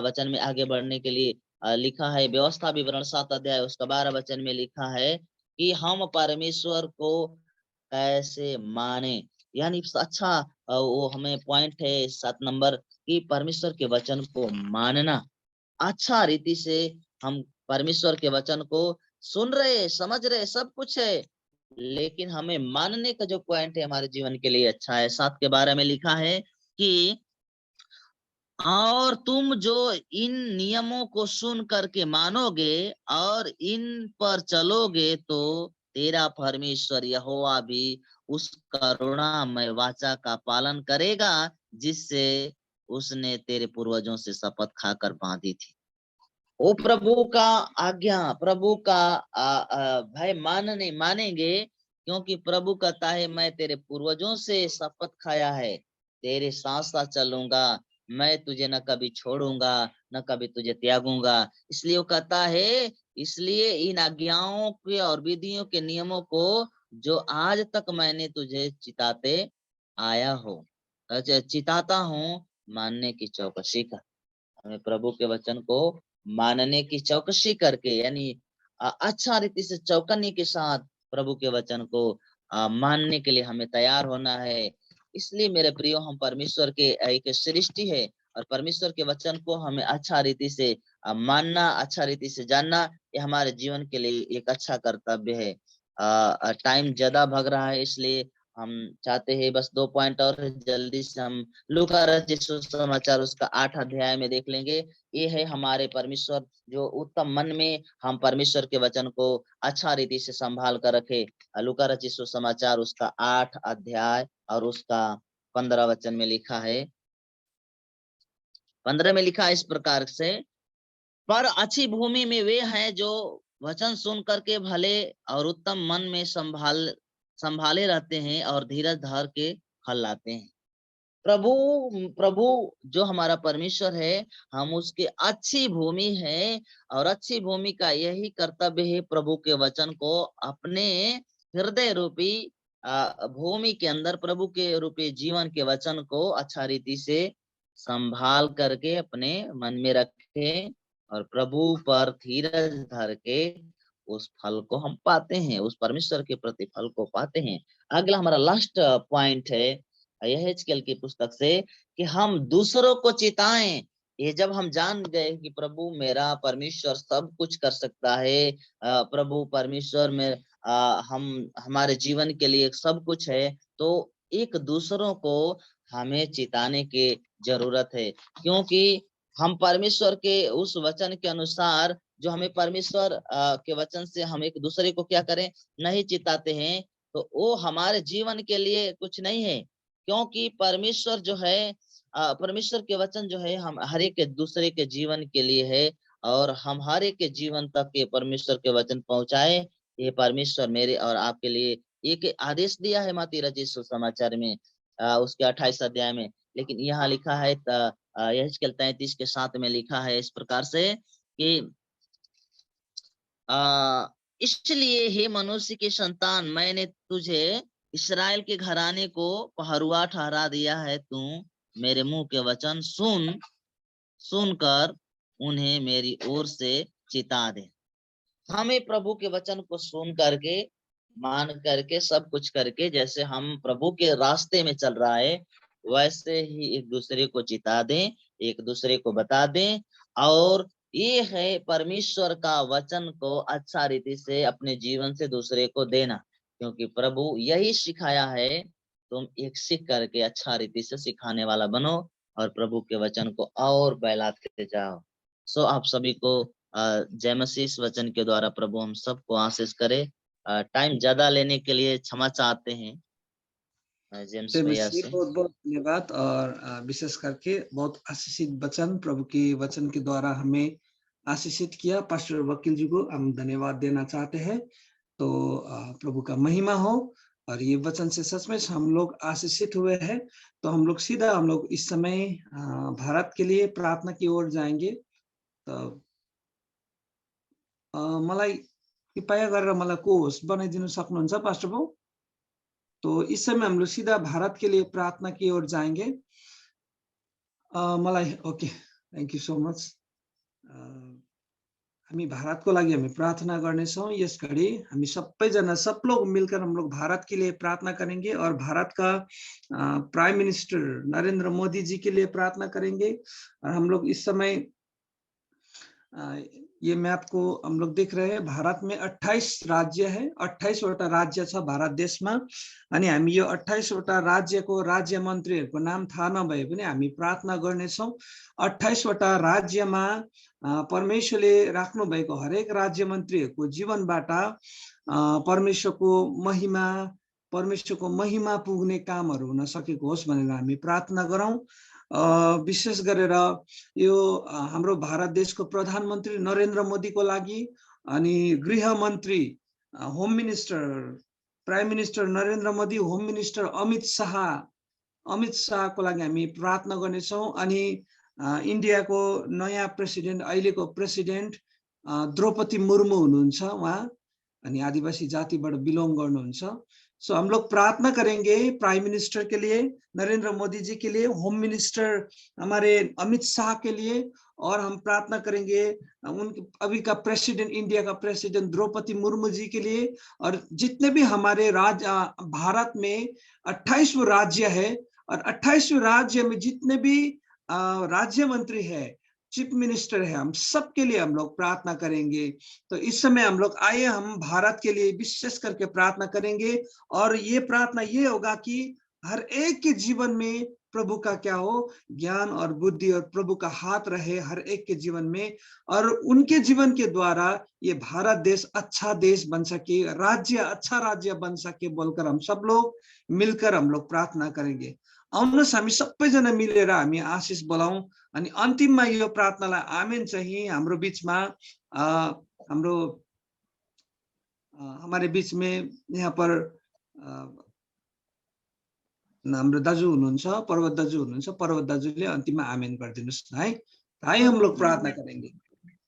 वचन में आगे बढ़ने के लिए लिखा है व्यवस्था विवरण 7 अध्याय उसका 12 वचन में लिखा है कि हम परमेश्वर को कैसे माने। यानी अच्छा वो हमें पॉइंट है 7 नंबर कि परमेश्वर के वचन को मानना। अच्छा रीति से हम परमेश्वर के वचन को सुन रहे, समझ रहे, सब कुछ है, लेकिन हमें मानने का जो पॉइंट है हमारे जीवन के लिए अच्छा है। 7 के 12 में लिखा है कि और तुम जो इन नियमों को सुन करके मानोगे और इन पर चलोगे तो तेरा परमेश्वर यहोवा भी उस करुणामय वाचा का पालन करेगा जिससे उसने तेरे पूर्वजों से शपथ खाकर बांधी थी। वो प्रभु का आज्ञा, प्रभु का भय मानेंगे, क्योंकि प्रभु कहता है मैं तेरे पूर्वजों से शपथ खाया है, तेरे साथ साथ चलूंगा, मैं तुझे न कभी छोड़ूंगा न कभी तुझे त्यागूंगा। इसलिए वो कहता है, इसलिए इन आज्ञाओं के और विधियों के नियमों को जो आज तक मैंने तुझे चिताते आया हो, चिताता हूँ, मानने की चौकसी कर। हमें प्रभु के वचन को मानने की चौकसी करके, यानी अच्छा रीति से चौकन्नी के साथ प्रभु के वचन को मानने के लिए हमें तैयार होना है। इसलिए मेरे प्रियो, हम परमेश्वर के एक सृष्टि है और परमेश्वर के वचन को हमें अच्छा रीति से मानना, अच्छा रीति से जानना, ये हमारे जीवन के लिए एक अच्छा कर्तव्य है। टाइम ज्यादा भाग रहा है, इसलिए हम चाहते हैं बस 2 पॉइंट और जल्दी से हम लूका रचित सुसमाचार उसका 8 अध्याय में देख लेंगे। ये है हमारे परमेश्वर जो उत्तम मन में हम परमेश्वर के वचन को अच्छा रीति से संभाल कर रखे। लूका रचित सुसमाचार उसका 8 अध्याय और उसका 15 वचन में लिखा है। 15 में लिखा है इस प्रकार से, पर अच्छी भूमि में वे हैं जो वचन सुन करके भले और उत्तम मन में संभाले रहते हैं और धीरज धर के फल लाते हैं। प्रभु जो हमारा परमेश्वर है, हम उसके अच्छी भूमि है और अच्छी भूमि का यही कर्तव्य है प्रभु के वचन को अपने हृदय रूपी भूमि के अंदर प्रभु के रूपी जीवन के वचन को अच्छा रीति से संभाल करके अपने मन में रखे और प्रभु पर धीरज धर के उस फल को हम पाते हैं, उस परमेश्वर के प्रति फल को पाते हैं। अगला हमारा लास्ट पॉइंट है यहेजकेल की पुस्तक से कि हम दूसरों को चिताएं। ये जब हम जान गए कि प्रभु मेरा परमेश्वर सब कुछ कर सकता है, प्रभु परमेश्वर में हम हमारे जीवन के लिए सब कुछ है, तो एक दूसरों को हमें चिताने की जरूरत है, क्योंकि हम परमेश्वर के उस वचन के अनुसार जो हमें परमेश्वर के वचन से हम एक दूसरे को क्या करें, नहीं चिताते हैं, तो वो हमारे जीवन के लिए कुछ नहीं है। क्योंकि परमेश्वर जो है परमेश्वर के वचन जो है हम हर एक दूसरे के जीवन के लिए है और हम हर एक के जीवन तक के परमेश्वर के वचन पहुंचाए। ये परमेश्वर मेरे और आपके लिए एक आदेश दिया है मत्ती रचित सुसमाचार में उसके 28 अध्याय में। लेकिन यहाँ लिखा है यहेजकेल 33 के 7 में लिखा है इस प्रकार से कि इसलिए हे मनुष्य के संतान, मैंने तुझे इस्राएल के घराने को पहरुआ ठहरा दिया है। तू मेरे मुंह के वचन सुनकर उन्हें मेरी ओर से चिता दे। हमें प्रभु के वचन को सुन करके मान करके सब कुछ करके जैसे हम प्रभु के रास्ते में चल रहा है वैसे ही एक दूसरे को चिता दें, एक दूसरे को बता दें। और ये है परमेश्वर का वचन को अच्छा रीति से अपने जीवन से दूसरे को देना, क्योंकि प्रभु यही सिखाया है, तुम एक सीख करके अच्छा रीति से सिखाने वाला बनो और प्रभु के वचन को और फैलाते जाओ। सो आप सभी को जय मसीह इस वचन के द्वारा प्रभु हम सबको आशीष करे। टाइम ज्यादा लेने के लिए क्षमा चाहते हैं जेम्स भैया से। बहुत बहुत धन्यवाद और विशेष करके बहुत आशीषित वचन प्रभु के वचन के द्वारा हमें आशीषित किया। पास्टर वकील जी को हम धन्यवाद देना चाहते हैं। तो प्रभु का महिमा हो और ये वचन से सचमुच हम लोग आशीषित हुए हैं। तो हम लोग सीधा इस समय भारत के लिए प्रार्थना की ओर जाएंगे। तो मलाई कृपया गरेर मलाई को होस्ट बनाइदिनु सक्नुहुन्छ पास्टर बाबु? तो इस समय हम लोग सीधा भारत के लिए प्रार्थना की ओर जाएंगे। मलाई okay, thank you so much. हामी भारतको लागि हामी प्रार्थना गर्नेछौँ। यस घडी हामी सबैजना सब लोग मिलकर हम लोग भारत के लिए प्रार्थना करेंगे और भारत का प्राइम मिनिस्टर नरेंद्र मोदी जी के लिए प्रार्थना करेंगे। और हम लोग इस समय ये मैप को हम लोग देख रहे हैं। भारत में 28 राज्य है, 28 वटा राज्य छ भारत देशमा। अनि हामी यो 28 वटा राज्यको राज्य मन्त्रीहरूको नाम थाहा नभए पनि हामी प्रार्थना गर्नेछौँ। 28 वटा राज्यमा परमेश्वरले राख्नु भएको हरेक राज्य मन्त्रीहरूको जीवनबाट परमेश्वरको महिमा पुग्ने कामहरू हुन सकेको होस् भनेर हामी प्रार्थना गरौँ। विशेष गरेर यो हाम्रो भारत देशको प्रधानमन्त्री नरेन्द्र मोदीको लागि अनि गृह मन्त्री home minister prime minister Narendra Modi, home minister Amit शाहको लागि हामी प्रार्थना गर्नेछौँ। अनि इन्डियाको नयाँ प्रेसिडेन्ट अहिलेको प्रेसिडेन्ट द्रौपदी मुर्मू हुनुहुन्छ, उहाँ अनि आदिवासी जातिबाट बिलोङ गर्नुहुन्छ। सो हम लोग प्रार्थना करेंगे प्राइम मिनिस्टर के लिए, नरेंद्र मोदी जी के लिए, होम मिनिस्टर हमारे अमित शाह के लिए, और हम प्रार्थना करेंगे उनके अभी का प्रेसिडेंट इंडिया का प्रेसिडेंट द्रौपदी मुर्मू जी के लिए। और जितने भी हमारे भारत में 28 राज्य है और 28 राज्य में जितने भी राज्य मंत्री है चीफ मिनिस्टर है, हम सबके लिए हम लोग प्रार्थना करेंगे। तो इस समय हम लोग आइए हम भारत के लिए विशेष करके प्रार्थना करेंगे, और ये प्रार्थना ये होगा कि हर एक के जीवन में प्रभु का क्या हो, ज्ञान और बुद्धि और प्रभु का हाथ रहे हर एक के जीवन में, और उनके जीवन के द्वारा ये भारत देश अच्छा देश बन सके, राज्य अच्छा राज्य बन सके बोलकर हम सब लोग मिलकर हम लोग प्रार्थना करेंगे। आउनुहोस् हामी सबैजना मिलेर हामी आशिष बोलाउँ, अनि अन्तिममा यो प्रार्थनालाई आमेन चाहिँ हाम्रो बीचमा हाम्रो हमारे बीच में यहाँ पर हाम्रो दाजु हुनुहुन्छ, पर्वत दाजु हुनुहुन्छ, पर्वत दाजुले अन्तिममा आमेन गरिदिनुस् न है। आइए हम लोग प्रार्थना करेंगे।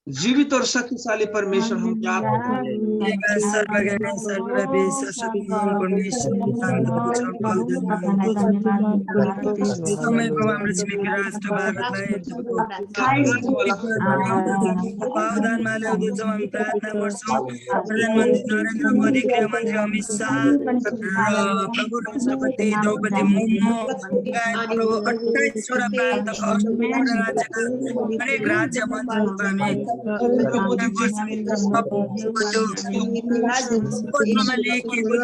जीवित और शक्तिशाली परमेश्वर, हम प्रार्थना करते हैं सर्वज्ञ सर्वव्यापी सरस्वती महान परमेश्वर समय प्रभु हाम्रो छिमेकी राष्ट्र भारतलाई पावदानमा ल्याउँदछौँ। हामी प्रार्थना गर्छौँ प्रधानमन्त्री नरेन्द्र मोदी, गृहमन्त्री अमित शाह र प्रभु राष्ट्रपति द्रौपदी मुर्मू लगायत प्रभु 28 वटा प्रान्तका 28 राज्यका हरेक राज्य मन्त्रीको हामी पत्रमा लेखिएको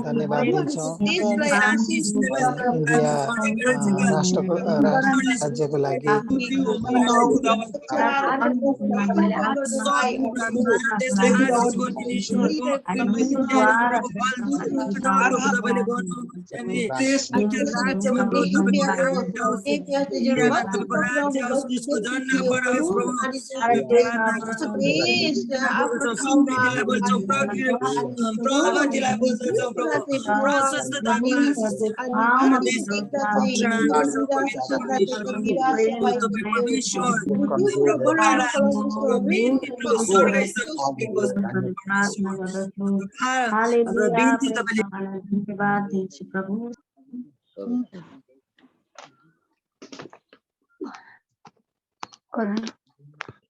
धन्यवाद दिन्छौँ। इन्डिया राष्ट्रको राज्यको लागि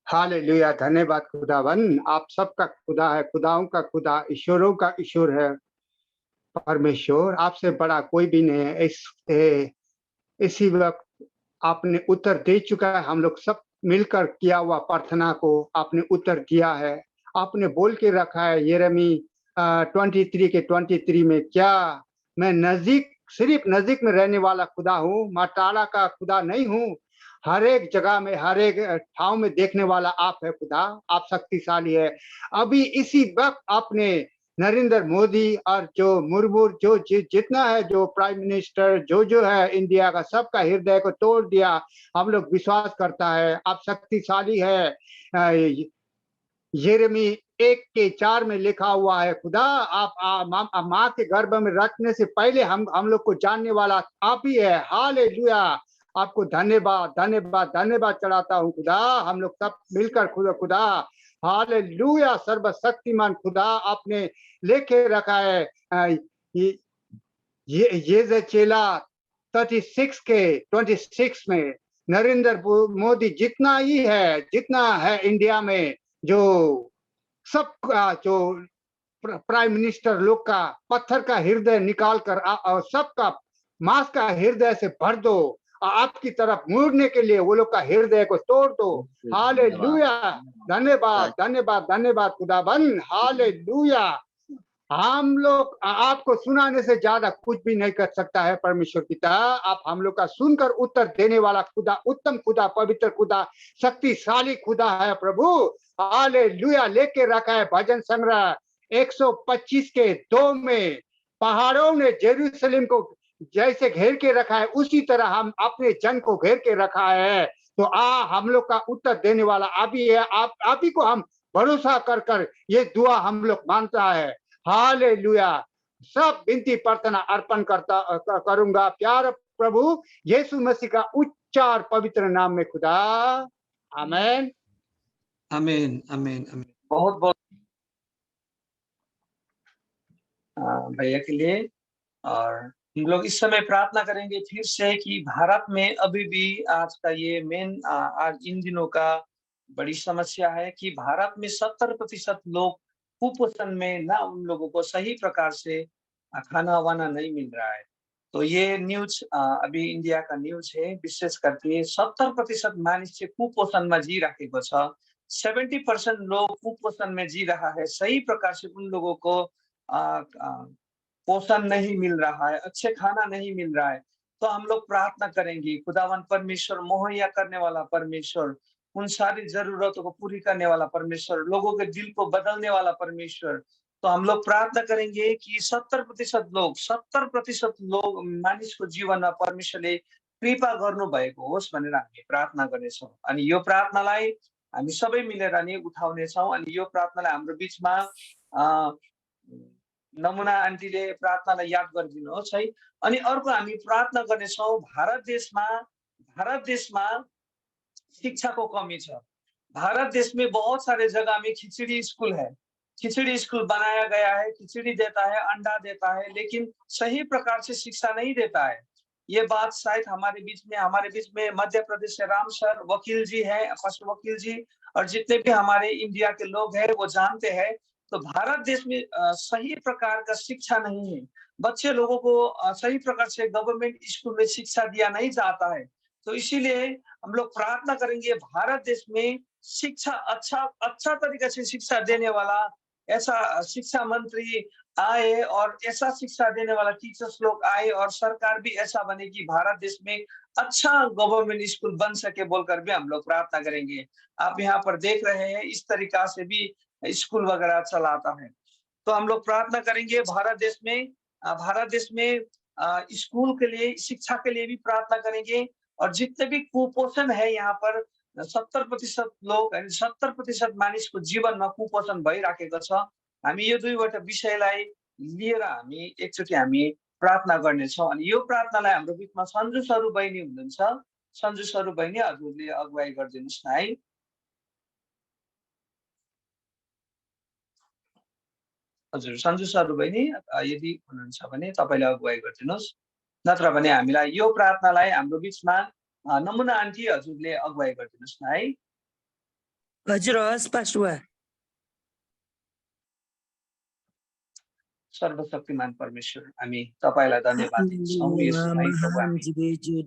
हालेलुया। धन्यवाद खुदावन, आप सबका खुदा है, खुदाओं का खुदा, ईश्वरों का ईश्वर है परमेश्वर, आपसे बड़ा कोई भी नहीं है। इसी वक्त आपने उत्तर दे चुका है। हम लोग सब मिलकर किया हुआ प्रार्थना को आपने उत्तर दिया है। आपने बोल के रखा है यिर्मयाह 23 के 23 में, क्या मैं नजदीक, सिर्फ नजदीक में रहने वाला खुदा हूँ, माटाला का खुदा नहीं हूँ। हर एक जगह में, हर एक ठाव में देखने वाला आप है खुदा, आप शक्तिशाली है। अभी इसी वक्त आपने नरेंद्र मोदी और जो मुर्मू, जो जितना है, जो प्राइम मिनिस्टर, जो है इंडिया का, सबका हृदय को तोड़ दिया। हम लोग विश्वास करता है आप शक्तिशाली है। यिर्मयाह 1:4 में लिखा हुआ है खुदा, आप माँ के गर्भ में रखने से पहले हम लोग को जानने वाला आप ही है। हालेलुया, आपको धन्यवाद धन्यवाद धन्यवाद चढ़ाता हूँ खुदा। हम लोग सब मिलकर खुदा हालेलुया, सर्वशक्तिमान खुदा, आपने लेके रखा है ये चेला 36 के 26 में नरेंद्र मोदी जितना ही है, जितना है इंडिया में, जो सबका, जो प्राइम मिनिस्टर लोग का पत्थर का हृदय निकाल कर सबका मांस का हृदय से भर दो, आपकी तरफ मुड़ने के लिए वो लोग का हृदय को तोड़ दो। हालेलुया, धन्यवाद धन्यवाद धन्यवाद खुदाबंद। हालेलुया, हम लोग आपको सुनाने से ज्यादा कुछ भी नहीं कर सकता है परमेश्वर पिता। आप हम लोग का सुनकर उत्तर देने वाला खुदा, उत्तम खुदा, पवित्र खुदा, शक्तिशाली खुदा है प्रभु। हालेलुया, लेके रखा है भजन संग्रह 125 के 2 में, पहाड़ों ने जेरूशलेम को जैसे घेर के रखा है, उसी तरह हम अपने जन को घेर के रखा है। तो हम लोग का उत्तर देने वाला आप ही है। आप ही को हम भरोसा कर ये दुआ हम लोग मानता है। हालेलुया, सब विनती प्रार्थना अर्पण करूंगा प्यार प्रभु यीशु मसीह का उच्चार पवित्र नाम में खुदा, आमीन आमीन आमीन आमीन। बहुत बहुत भैया के लिए। और हम लोग इस समय प्रार्थना करेंगे फिर से कि भारत में अभी भी आज का ये मेन, आज इन दिनों का बड़ी समस्या है कि भारत में 70% लोग कुपोषण में, ना उन लोगों को सही प्रकार से खाना वाना नहीं मिल रहा है। तो ये न्यूज अभी इंडिया का न्यूज है, विशेष करके 70% मानिस चाहिँ कुपोषणमा जिराखेको छ। 70% लोग कुपोषण में जी रहा है। सही प्रकार से उन लोगों को पोषण नहीं मिल रहा है, अच्छे खाना नहीं मिल रहा है। तो हम लोग प्रार्थना करेंगे, खुदावन परमेश्वर, मुहैया करने वाला परमेश्वर, उन सारी जरूरतों को पूरी करने वाला परमेश्वर, लोगों के दिल को बदलने वाला परमेश्वर। तो हम लोग प्रार्थना करेंगे कि 70% लोग मानिसको जीवनमा परमेश्वरले कृपा गर्नु भएको होस् भनेर हामी प्रार्थना गर्नेछौँ। अनि यो प्रार्थनालाई हामी सबै मिलेर नै उठाउनेछौँ। अनि यो प्रार्थनालाई हाम्रो बीचमा नमुना आन्टीले प्रार्थनालाई याद गरिदिनुहोस् है। अनि अर्को हामी प्रार्थना गर्नेछौँ, भारत देशमा शिक्षा को कमी है। भारत देश में बहुत सारे जगह में खिचड़ी स्कूल है, खिचड़ी स्कूल बनाया गया है, खिचड़ी देता है, अंडा देता है, लेकिन सही प्रकार से शिक्षा नहीं देता है। ये बात शायद हमारे बीच में मध्य प्रदेश से राम सर वकील जी है, पशु वकील जी, और जितने भी हमारे इंडिया के लोग हैं वो जानते हैं। तो भारत देश में सही प्रकार का शिक्षा नहीं है। बच्चे लोगों को सही प्रकार से गवर्नमेंट स्कूल में शिक्षा दिया नहीं जाता है। तो इसीलिए हम लोग प्रार्थना करेंगे, भारत देश में शिक्षा अच्छा तरीके से शिक्षा देने वाला ऐसा शिक्षा मंत्री आए और ऐसा शिक्षा देने वाला टीचर्स लोग आए, और सरकार भी ऐसा बने कि भारत देश में अच्छा गवर्नमेंट स्कूल बन सके बोलकर भी हम लोग प्रार्थना करेंगे। आप यहाँ पर देख रहे हैं इस तरीका से भी स्कूल वगैरह चलाता है। तो हम लोग प्रार्थना करेंगे भारत देश में स्कूल के लिए, शिक्षा के लिए भी प्रार्थना करेंगे। और जितने भी कुपोषण है यहाँ पर 70% लोग, 70% मानिसको जीवनमा कुपोषण भइराखेको छ। हामी यो दुईवटा विषयलाई लिएर हामी एकचोटि हामी प्रार्थना गर्नेछौँ। अनि यो प्रार्थनालाई हाम्रो बीचमा सन्जु सरू बहिनी हुनुहुन्छ। सन्जु सरू बहिनी, हजुरले अगुवाई गरिदिनुहोस् न है। हजुर सन्जु सरू बहिनी यदि हुनुहुन्छ भने तपाईले अगुवाई गरिदिनुहोस्, नत्र भने हामीलाई यो प्रार्थनालाई हाम्रो बीचमा नमुना आन्टी हजुरले अगुवाई गरिदिनुहोस् न है। हजुर हस् पास्टर। सर्वशक्तिमान परमेश्वर, हामी तपाईलाई धन्यवाद दिन्छौँ यसलाई प्रभु, हामी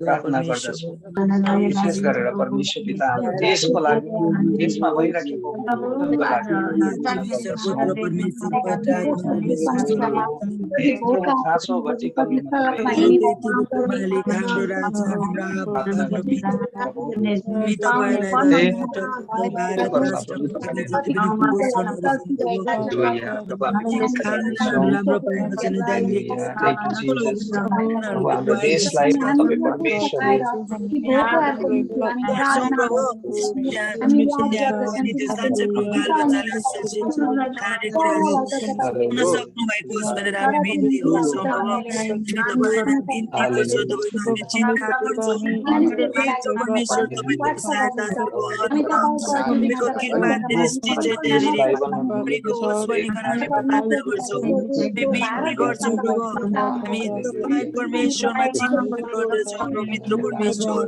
प्रार्थना गर्दछौँ विशेष गरेर परमेश्वर पिता हाम्रो देशको लागि, देशमा भइरहेको राम्रो पाएको छैन त्यहाँनिर हाम्रो देशलाई तपाईँ परमेश्वरले सक्नु भएको होस् भनेर हामी बिन्ती गर्छौँ प्रभु। चिन्ता गर्छौँ परमेश्वर, तपाईँको सहायता तपाईँको कृपा दृष्टि चाहिँ त्यहाँनिर होस् भनिकन हामी प्रार्थना गर्छौँ, बिन्ती गर्छौँ प्रभु। हामी तपाईँ परमेश्वरमा चिन्ता गर्दछौँ प्रभु। मित्र परमेश्वर,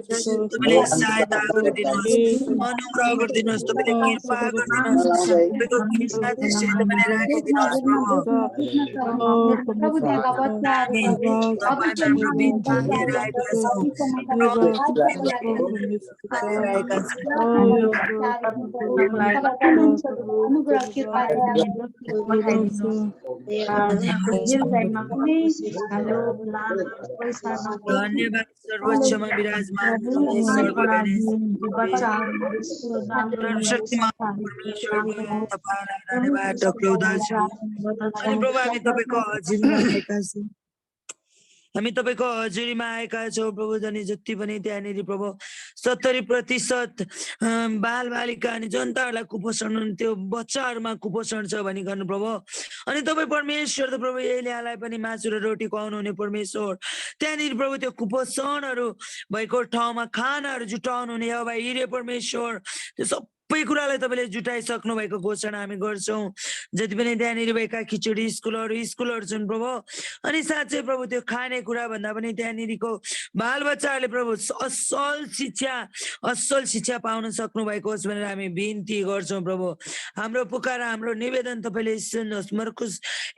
तपाईँले सहायता गरिदिनुहोस्, अनुग्रह गरिदिनुहोस्, तपाईँले कृपा गरिदिनुहोस्, तपाईँको कृपा दृष्टि तपाईँले राखिदिनुहोस् प्रभु। हामी तपाईँमा हाम्रो बिन्ती लिएर आएका छौँ, धन्यवाद सर्वोच्चमा विराजमान सर्वशक्तिमान परमेश्वरको तपाईँलाई धन्यवाद टक्राउँदछु। अनि प्रभु हामी तपाईँको हजुरीमा आएका छौँ, हामी तपाईँको हजुरीमा आएका छौँ प्रभु। अनि जति पनि त्यहाँनिर प्रभु 70% बाल बालिका अनि जनताहरूलाई कुपोषण हुन्थ्यो, बच्चाहरूमा कुपोषण छ भनिकन प्रभु। अनि तपाईँ परमेश्वर त प्रभु एलियालाई पनि मासु र रोटी खुवाउनु हुने परमेश्वर, त्यहाँनिर प्रभु त्यो कुपोषणहरू भएको ठाउँमा खानाहरू जुटाउनु हुने हो भाइ हिरे परमेश्वर। त्यो सबै कुरालाई तपाईँले जुटाइसक्नु भएको घोषणा हामी गर्छौँ। जति पनि त्यहाँनिर भएका खिचडी स्कुलहरू छन् प्रभु, अनि साँच्चै प्रभु त्यो खाने कुरा भन्दा पनि त्यहाँनिरको बालबच्चाहरूले प्रभु असल शिक्षा पाउन सक्नु भएको होस् भनेर हामी बिन्ती गर्छौँ प्रभु। हाम्रो पुकार, हाम्रो निवेदन तपाईँले सुन्नुहोस्। मर्कुस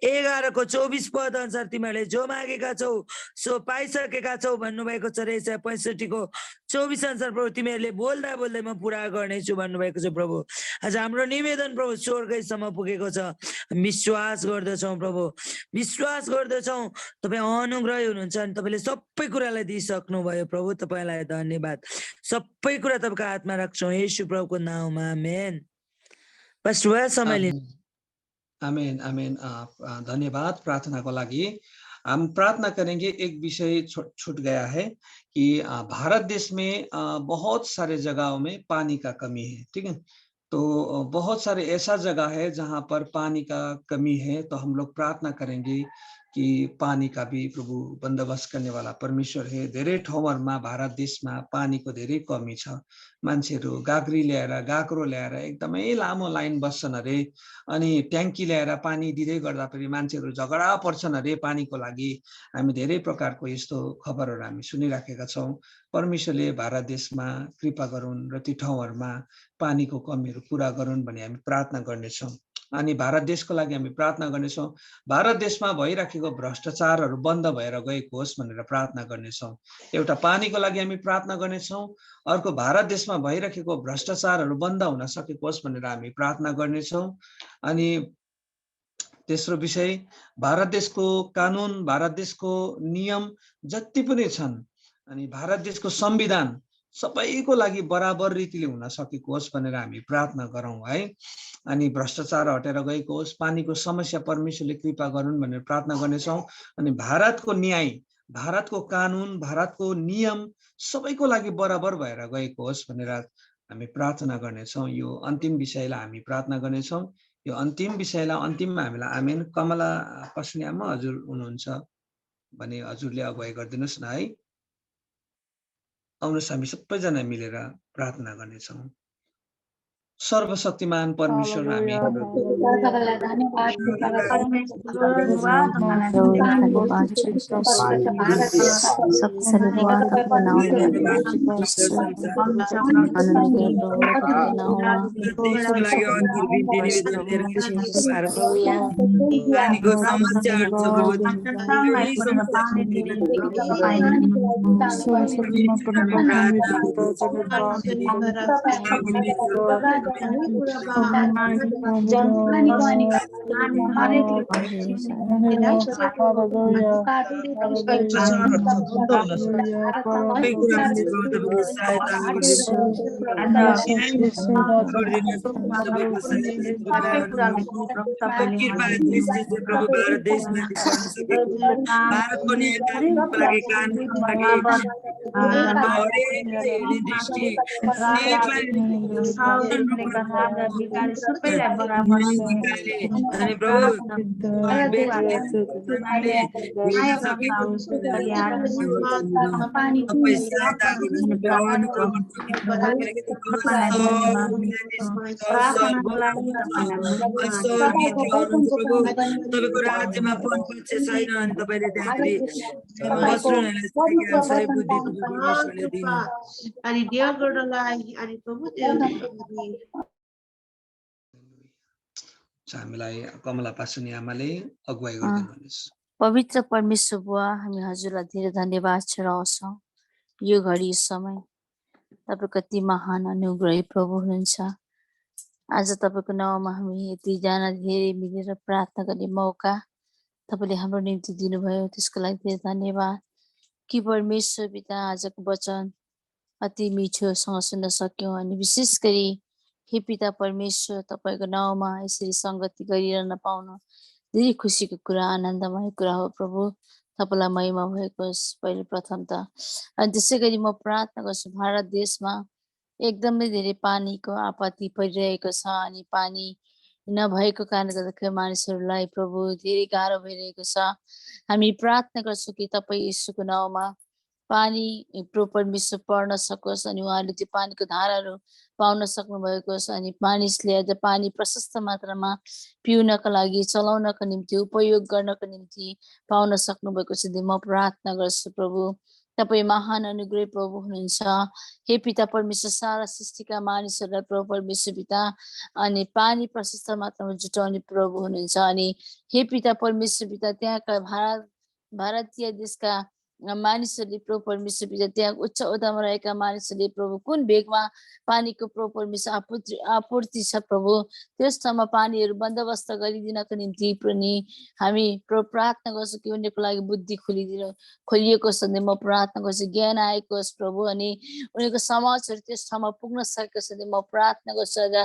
11:24 पद अनुसार तिमीहरूले जो मागेका छौ सो पाइसकेका छौ भन्नुभएको छ। र 65:24 अनुसार प्रभु तिमीहरूले बोल्दा बोल्दै म पुरा गर्नेछु भन्नुभएको छ प्रभु। आज हाम्रो निवेदन प्रभु स्वर्गैसम्म पुगेको छ। विश्वास गर्दछौँ प्रभु, विश्वास गर्दछौँ तपाईँ अनुग्रही हुनुहुन्छ अनि तपाईँले सबै कुरालाई दिइसक्नु भयो प्रभु। तपाईँलाई धन्यवाद। सबै कुरा तपाईँको हातमा राख्छौँ येशू प्रभुको नाउँमा, आमेन। पास्टर भाइ समय लिनु। आमेन आमेन। धन्यवाद प्रार्थना को लागि। हम प्रार्थना करेंगे। एक विषय छूट गया है कि भारत देश में बहुत सारे जगहों में पानी का कमी है, ठीक है। तो बहुत सारे ऐसा जगह है जहां पर पानी का कमी है, तो हम लोग प्रार्थना करेंगे कि पानी का भी प्रभु बन्दोबस्त गर्ने वाला परमेश्वर है। धेरै ठाउँहरुमा भारत देशमा पानीको धेरै कमी छ। मान्छेहरू गाग्री ल्याएर गाग्रो ल्याएर एकदमै लामो लाइन बस्छन् अरे, अनि ट्याङ्की ल्याएर पानी दिँदै गर्दा पनि मान्छेहरू झगडा पर्छन् अरे पानीको लागि। हामी धेरै प्रकारको यस्तो खबरहरू हामी सुनिराखेका छौँ। परमेश्वरले भारत देशमा कृपा गरून् र ती ठाउँहरुमा पानीको कमीहरू पूरा गरून् भन्ने हामी प्रार्थना गर्नेछौँ। अनि भारत देशको लागि हामी प्रार्थना गर्नेछौँ। भारत देशमा भइराखेको भ्रष्टाचारहरू बन्द भएर गएको होस् भनेर प्रार्थना गर्नेछौँ। एउटा पानीको लागि हामी प्रार्थना गर्नेछौँ, अर्को भारत देशमा भइराखेको भ्रष्टाचारहरू बन्द हुन सकेको होस् भनेर हामी प्रार्थना गर्नेछौँ। अनि तेस्रो विषय, भारत देशको कानुन, भारत देशको नियम जति पनि छन् अनि भारत देशको संविधान सबैको लागि बराबर रीतिले हुन सकेको होस् भनेर हामी प्रार्थना गरौँ है। अनि भ्रष्टाचार हटेर गएको होस्, पानीको समस्या परमेश्वरले कृपा गरून् भनेर प्रार्थना गर्नेछौँ। अनि भारतको न्याय, भारतको कानुन, भारतको नियम सबैको लागि बराबर भएर गएको होस् भनेर हामी प्रार्थना गर्नेछौँ। यो अन्तिम विषयलाई हामी प्रार्थना गर्नेछौँ। यो अन्तिम विषयलाई अन्तिममा हामीलाई आमेन। कमला पस्नियामा हजुर हुनुहुन्छ भने हजुरले अगुवाई गरिदिनुहोस् न है। आउनुहोस् हामी सबैजना मिलेर प्रार्थना गर्नेछौँ। सर्वशक्तिमान परमेश्वर हामी राज्यमा पहुँच छैन तपाईले त्यहाँनिर हामीलाई कमला पासुनी आमाले अगुवाई गरिदिनुहोस्। पवित्र परमेश्वर बुवा, हामी हजुरलाई धेरै धन्यवाद चढाउँछौँ। यो घडी समय तपाईँ कति महान अनुग्रही प्रभु हुनुहुन्छ। आज तपाईँको नाउँमा हामी यतिजना धेरै मिलेर प्रार्थना गर्ने मौका तपाईँले हाम्रो निम्ति दिनुभयो, त्यसको लागि धेरै धन्यवाद। कि परमेश्वर पिता आजको वचन अति मिठोसँग सुन्न सक्यौँ अनि विशेष गरी हे पिता परमेश्वर तपाईँको नाउँमा यसरी सङ्गति गरिरहन पाउनु धेरै खुसीको कुरा, आनन्दमय कुरा हो प्रभु। तपाईँलाई महिमा भएको होस् पहिले प्रथम त। अनि त्यसै गरी म प्रार्थना गर्छु भारत देशमा एकदमै धेरै पानीको आपत्ति परिरहेको छ अनि पानी नभएको कारणले गर्दाखेरि मानिसहरूलाई प्रभु धेरै गाह्रो भइरहेको छ। हामी प्रार्थना गर्छौँ कि तपाईँ यीशुको नाउँमा पानी प्रभु परमेश्वर पर्न सकोस् अनि उहाँले त्यो पानीको धाराहरू पाउन सक्नु भएको छ। अनि मानिसले आज पानी प्रशस्त मात्रामा पिउनका लागि, चलाउनका निम्ति, उपयोग गर्नको निम्ति पाउन सक्नु भएको छ। म प्रार्थना गर्छु प्रभु, तपाईँ महान अनुग्रही प्रभु हुनुहुन्छ। हे पिता परमेश्वर, सारा सृष्टिका मानिसहरूलाई प्रभु परमेश्वर पिता अनि पानी प्रशस्त मात्रामा जुटाउने प्रभु हुनुहुन्छ। अनि हे पिता परमेश्वर पिता, त्यहाँका भारतीय देशका मानिसहरूले प्रभु परमेश्वर पिता, त्यहाँ उच्च ओहदामा रहेका मानिसहरूले प्रभु कुन भेगमा पानीको प्रभु परमेश्वर आपूर्ति छ प्रभु, त्यस ठाउँमा पानीहरू बन्दोबस्त गरिदिनको निम्ति पनि हामी प्रभु प्रार्थना गर्छौँ कि उनीहरूको लागि बुद्धि खोलिएको छ। म प्रार्थना गर्छु ज्ञान आएको होस् प्रभु, अनि उनीहरूको समाजहरू त्यस ठाउँमा पुग्न सकेको छ। म प्रार्थना गर्छु आज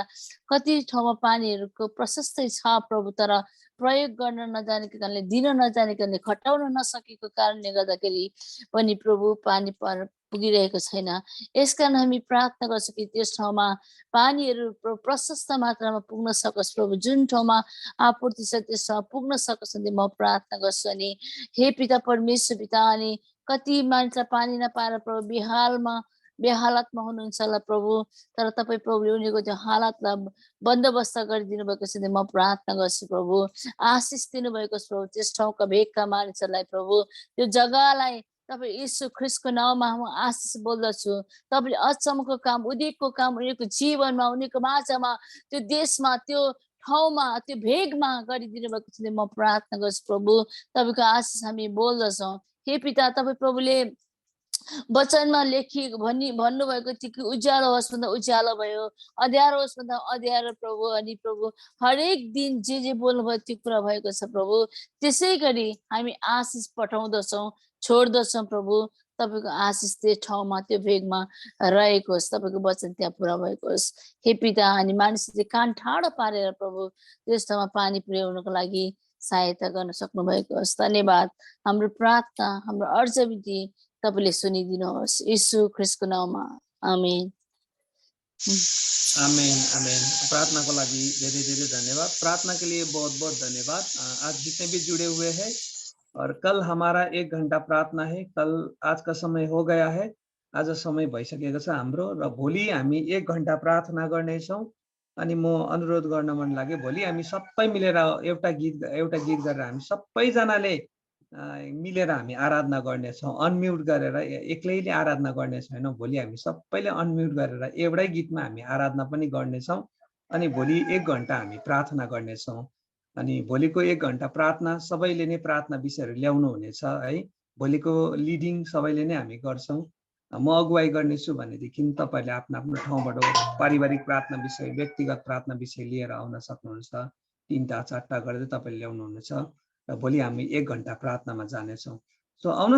कति ठाउँमा पानीहरूको प्रशस्तै छ प्रभु, तर प्रयोग गर्न नजानेको कारणले, दिन नजानेको कारणले, खटाउन नसकेको कारणले गर्दाखेरि पनि प्रभु पानी पुगिरहेको छैन। यसकारण हामी प्रार्थना गर्छौँ कि त्यस ठाउँमा पानीहरू प्रशस्त मात्रामा पुग्न सकोस् प्रभु, जुन ठाउँमा आपूर्ति छ त्यस ठाउँमा पुग्न सकोस्। म प्रार्थना गर्छु। अनि हे पिता परमेश्वर पिता, अनि कति मानिसलाई पानी नपाएर प्रभु बेहालतमा हुनुहुन्छ होला प्रभु, तर तपाईँ प्रभुले उनीहरूको त्यो हालतलाई बन्दोबस्त गरिदिनु भएको छ। म प्रार्थना गर्छु प्रभु, आशिष दिनुभएको छ प्रभु त्यस ठाउँका भेगका मानिसहरूलाई प्रभु, त्यो जग्गालाई तपाईँ यीशु ख्रीष्टको नाउँमा म आशिष बोल्दछु। तपाईँले अचम्मको काम, उनीहरूको काम, उनीहरूको जीवनमा, उनीहरूको माझमा, त्यो देशमा, त्यो ठाउँमा, त्यो भेगमा गरिदिनु भएको छ। म प्रार्थना गर्छु प्रभु, तपाईँको आशिष हामी बोल्दछौँ। हे पिता, तपाईँ प्रभुले वचनमा भन्नुभएको थियो कि उज्यालो होस् भन्दा उज्यालो भयो, अँध्यारो होस् भन्दा अँध्यारो प्रभु। अनि प्रभु हरेक दिन जे बोल्नुभयो त्यो कुरा भएको छ प्रभु। त्यसै गरी हामी आशिष पठाउँदछौँ, छोड्दछौँ प्रभु। तपाईँको आशिष त्यो ठाउँमा, त्यो भेगमा रहेको होस्, तपाईँको वचन त्यहाँ पुरा भएको होस्। हे पिता, अनि मानिसले कान ठाडो पारेर प्रभु त्यस ठाउँमा पानी पुर्याउनको लागि सहायता गर्न सक्नु भएको होस्। धन्यवाद। हाम्रो प्रार्थना, हाम्रो अर्ज विधि तपाईँले सुनिदिनुहोस् यीशु ख्रीष्टको नाउँमा, आमेन। आमेन आमेन। प्रार्थना को लागि धेरै धेरै धन्यवाद। प्रार्थना के लिए बहुत बहुत धन्यवाद। आज जितने भी जुड़े हुए हैं, और कल हमारा 1 घंटा प्रार्थना है। कल आज का समय हो गया है, आज समय भइसकेको छ हाम्रो, र भोलि हामी 1 घंटा प्रार्थना गर्नेछौँ। अनि म अनुरोध गर्न मन लाग्यो, भोलि हामी सबै मिलेर एउटा गीत गरेर हामी सबैजनाले मिलेर हामी आराधना गर्नेछौँ। अनम्युट गरेर एक्लैले आराधना गर्ने छैनौँ। भोलि हामी सबैले अनम्युट गरेर एउटै गीतमा हामी आराधना पनि गर्नेछौँ। अनि भोलि 1 घंटा हामी प्रार्थना गर्नेछौँ। अनि भोलिको 1 घंटा प्रार्थना सबैले नै प्रार्थना विषयहरू ल्याउनु हुनेछ है। भोलिको लिडिङ सबैले नै हामी गर्छौँ। म अगुवाई गर्नेछु भनेदेखि तपाईहरुले आफ्नो आफ्नो ठाउँबाट पारिवारिक प्रार्थना विषय, व्यक्तिगत प्रार्थना विषय लिएर आउन सक्नुहुन्छ। 3टा 4टा गर्दै तपाईले ल्याउनु हुनेछ, र भोलि हामी 1 घंटा प्रार्थनामा जानेछौँ। सो आउनु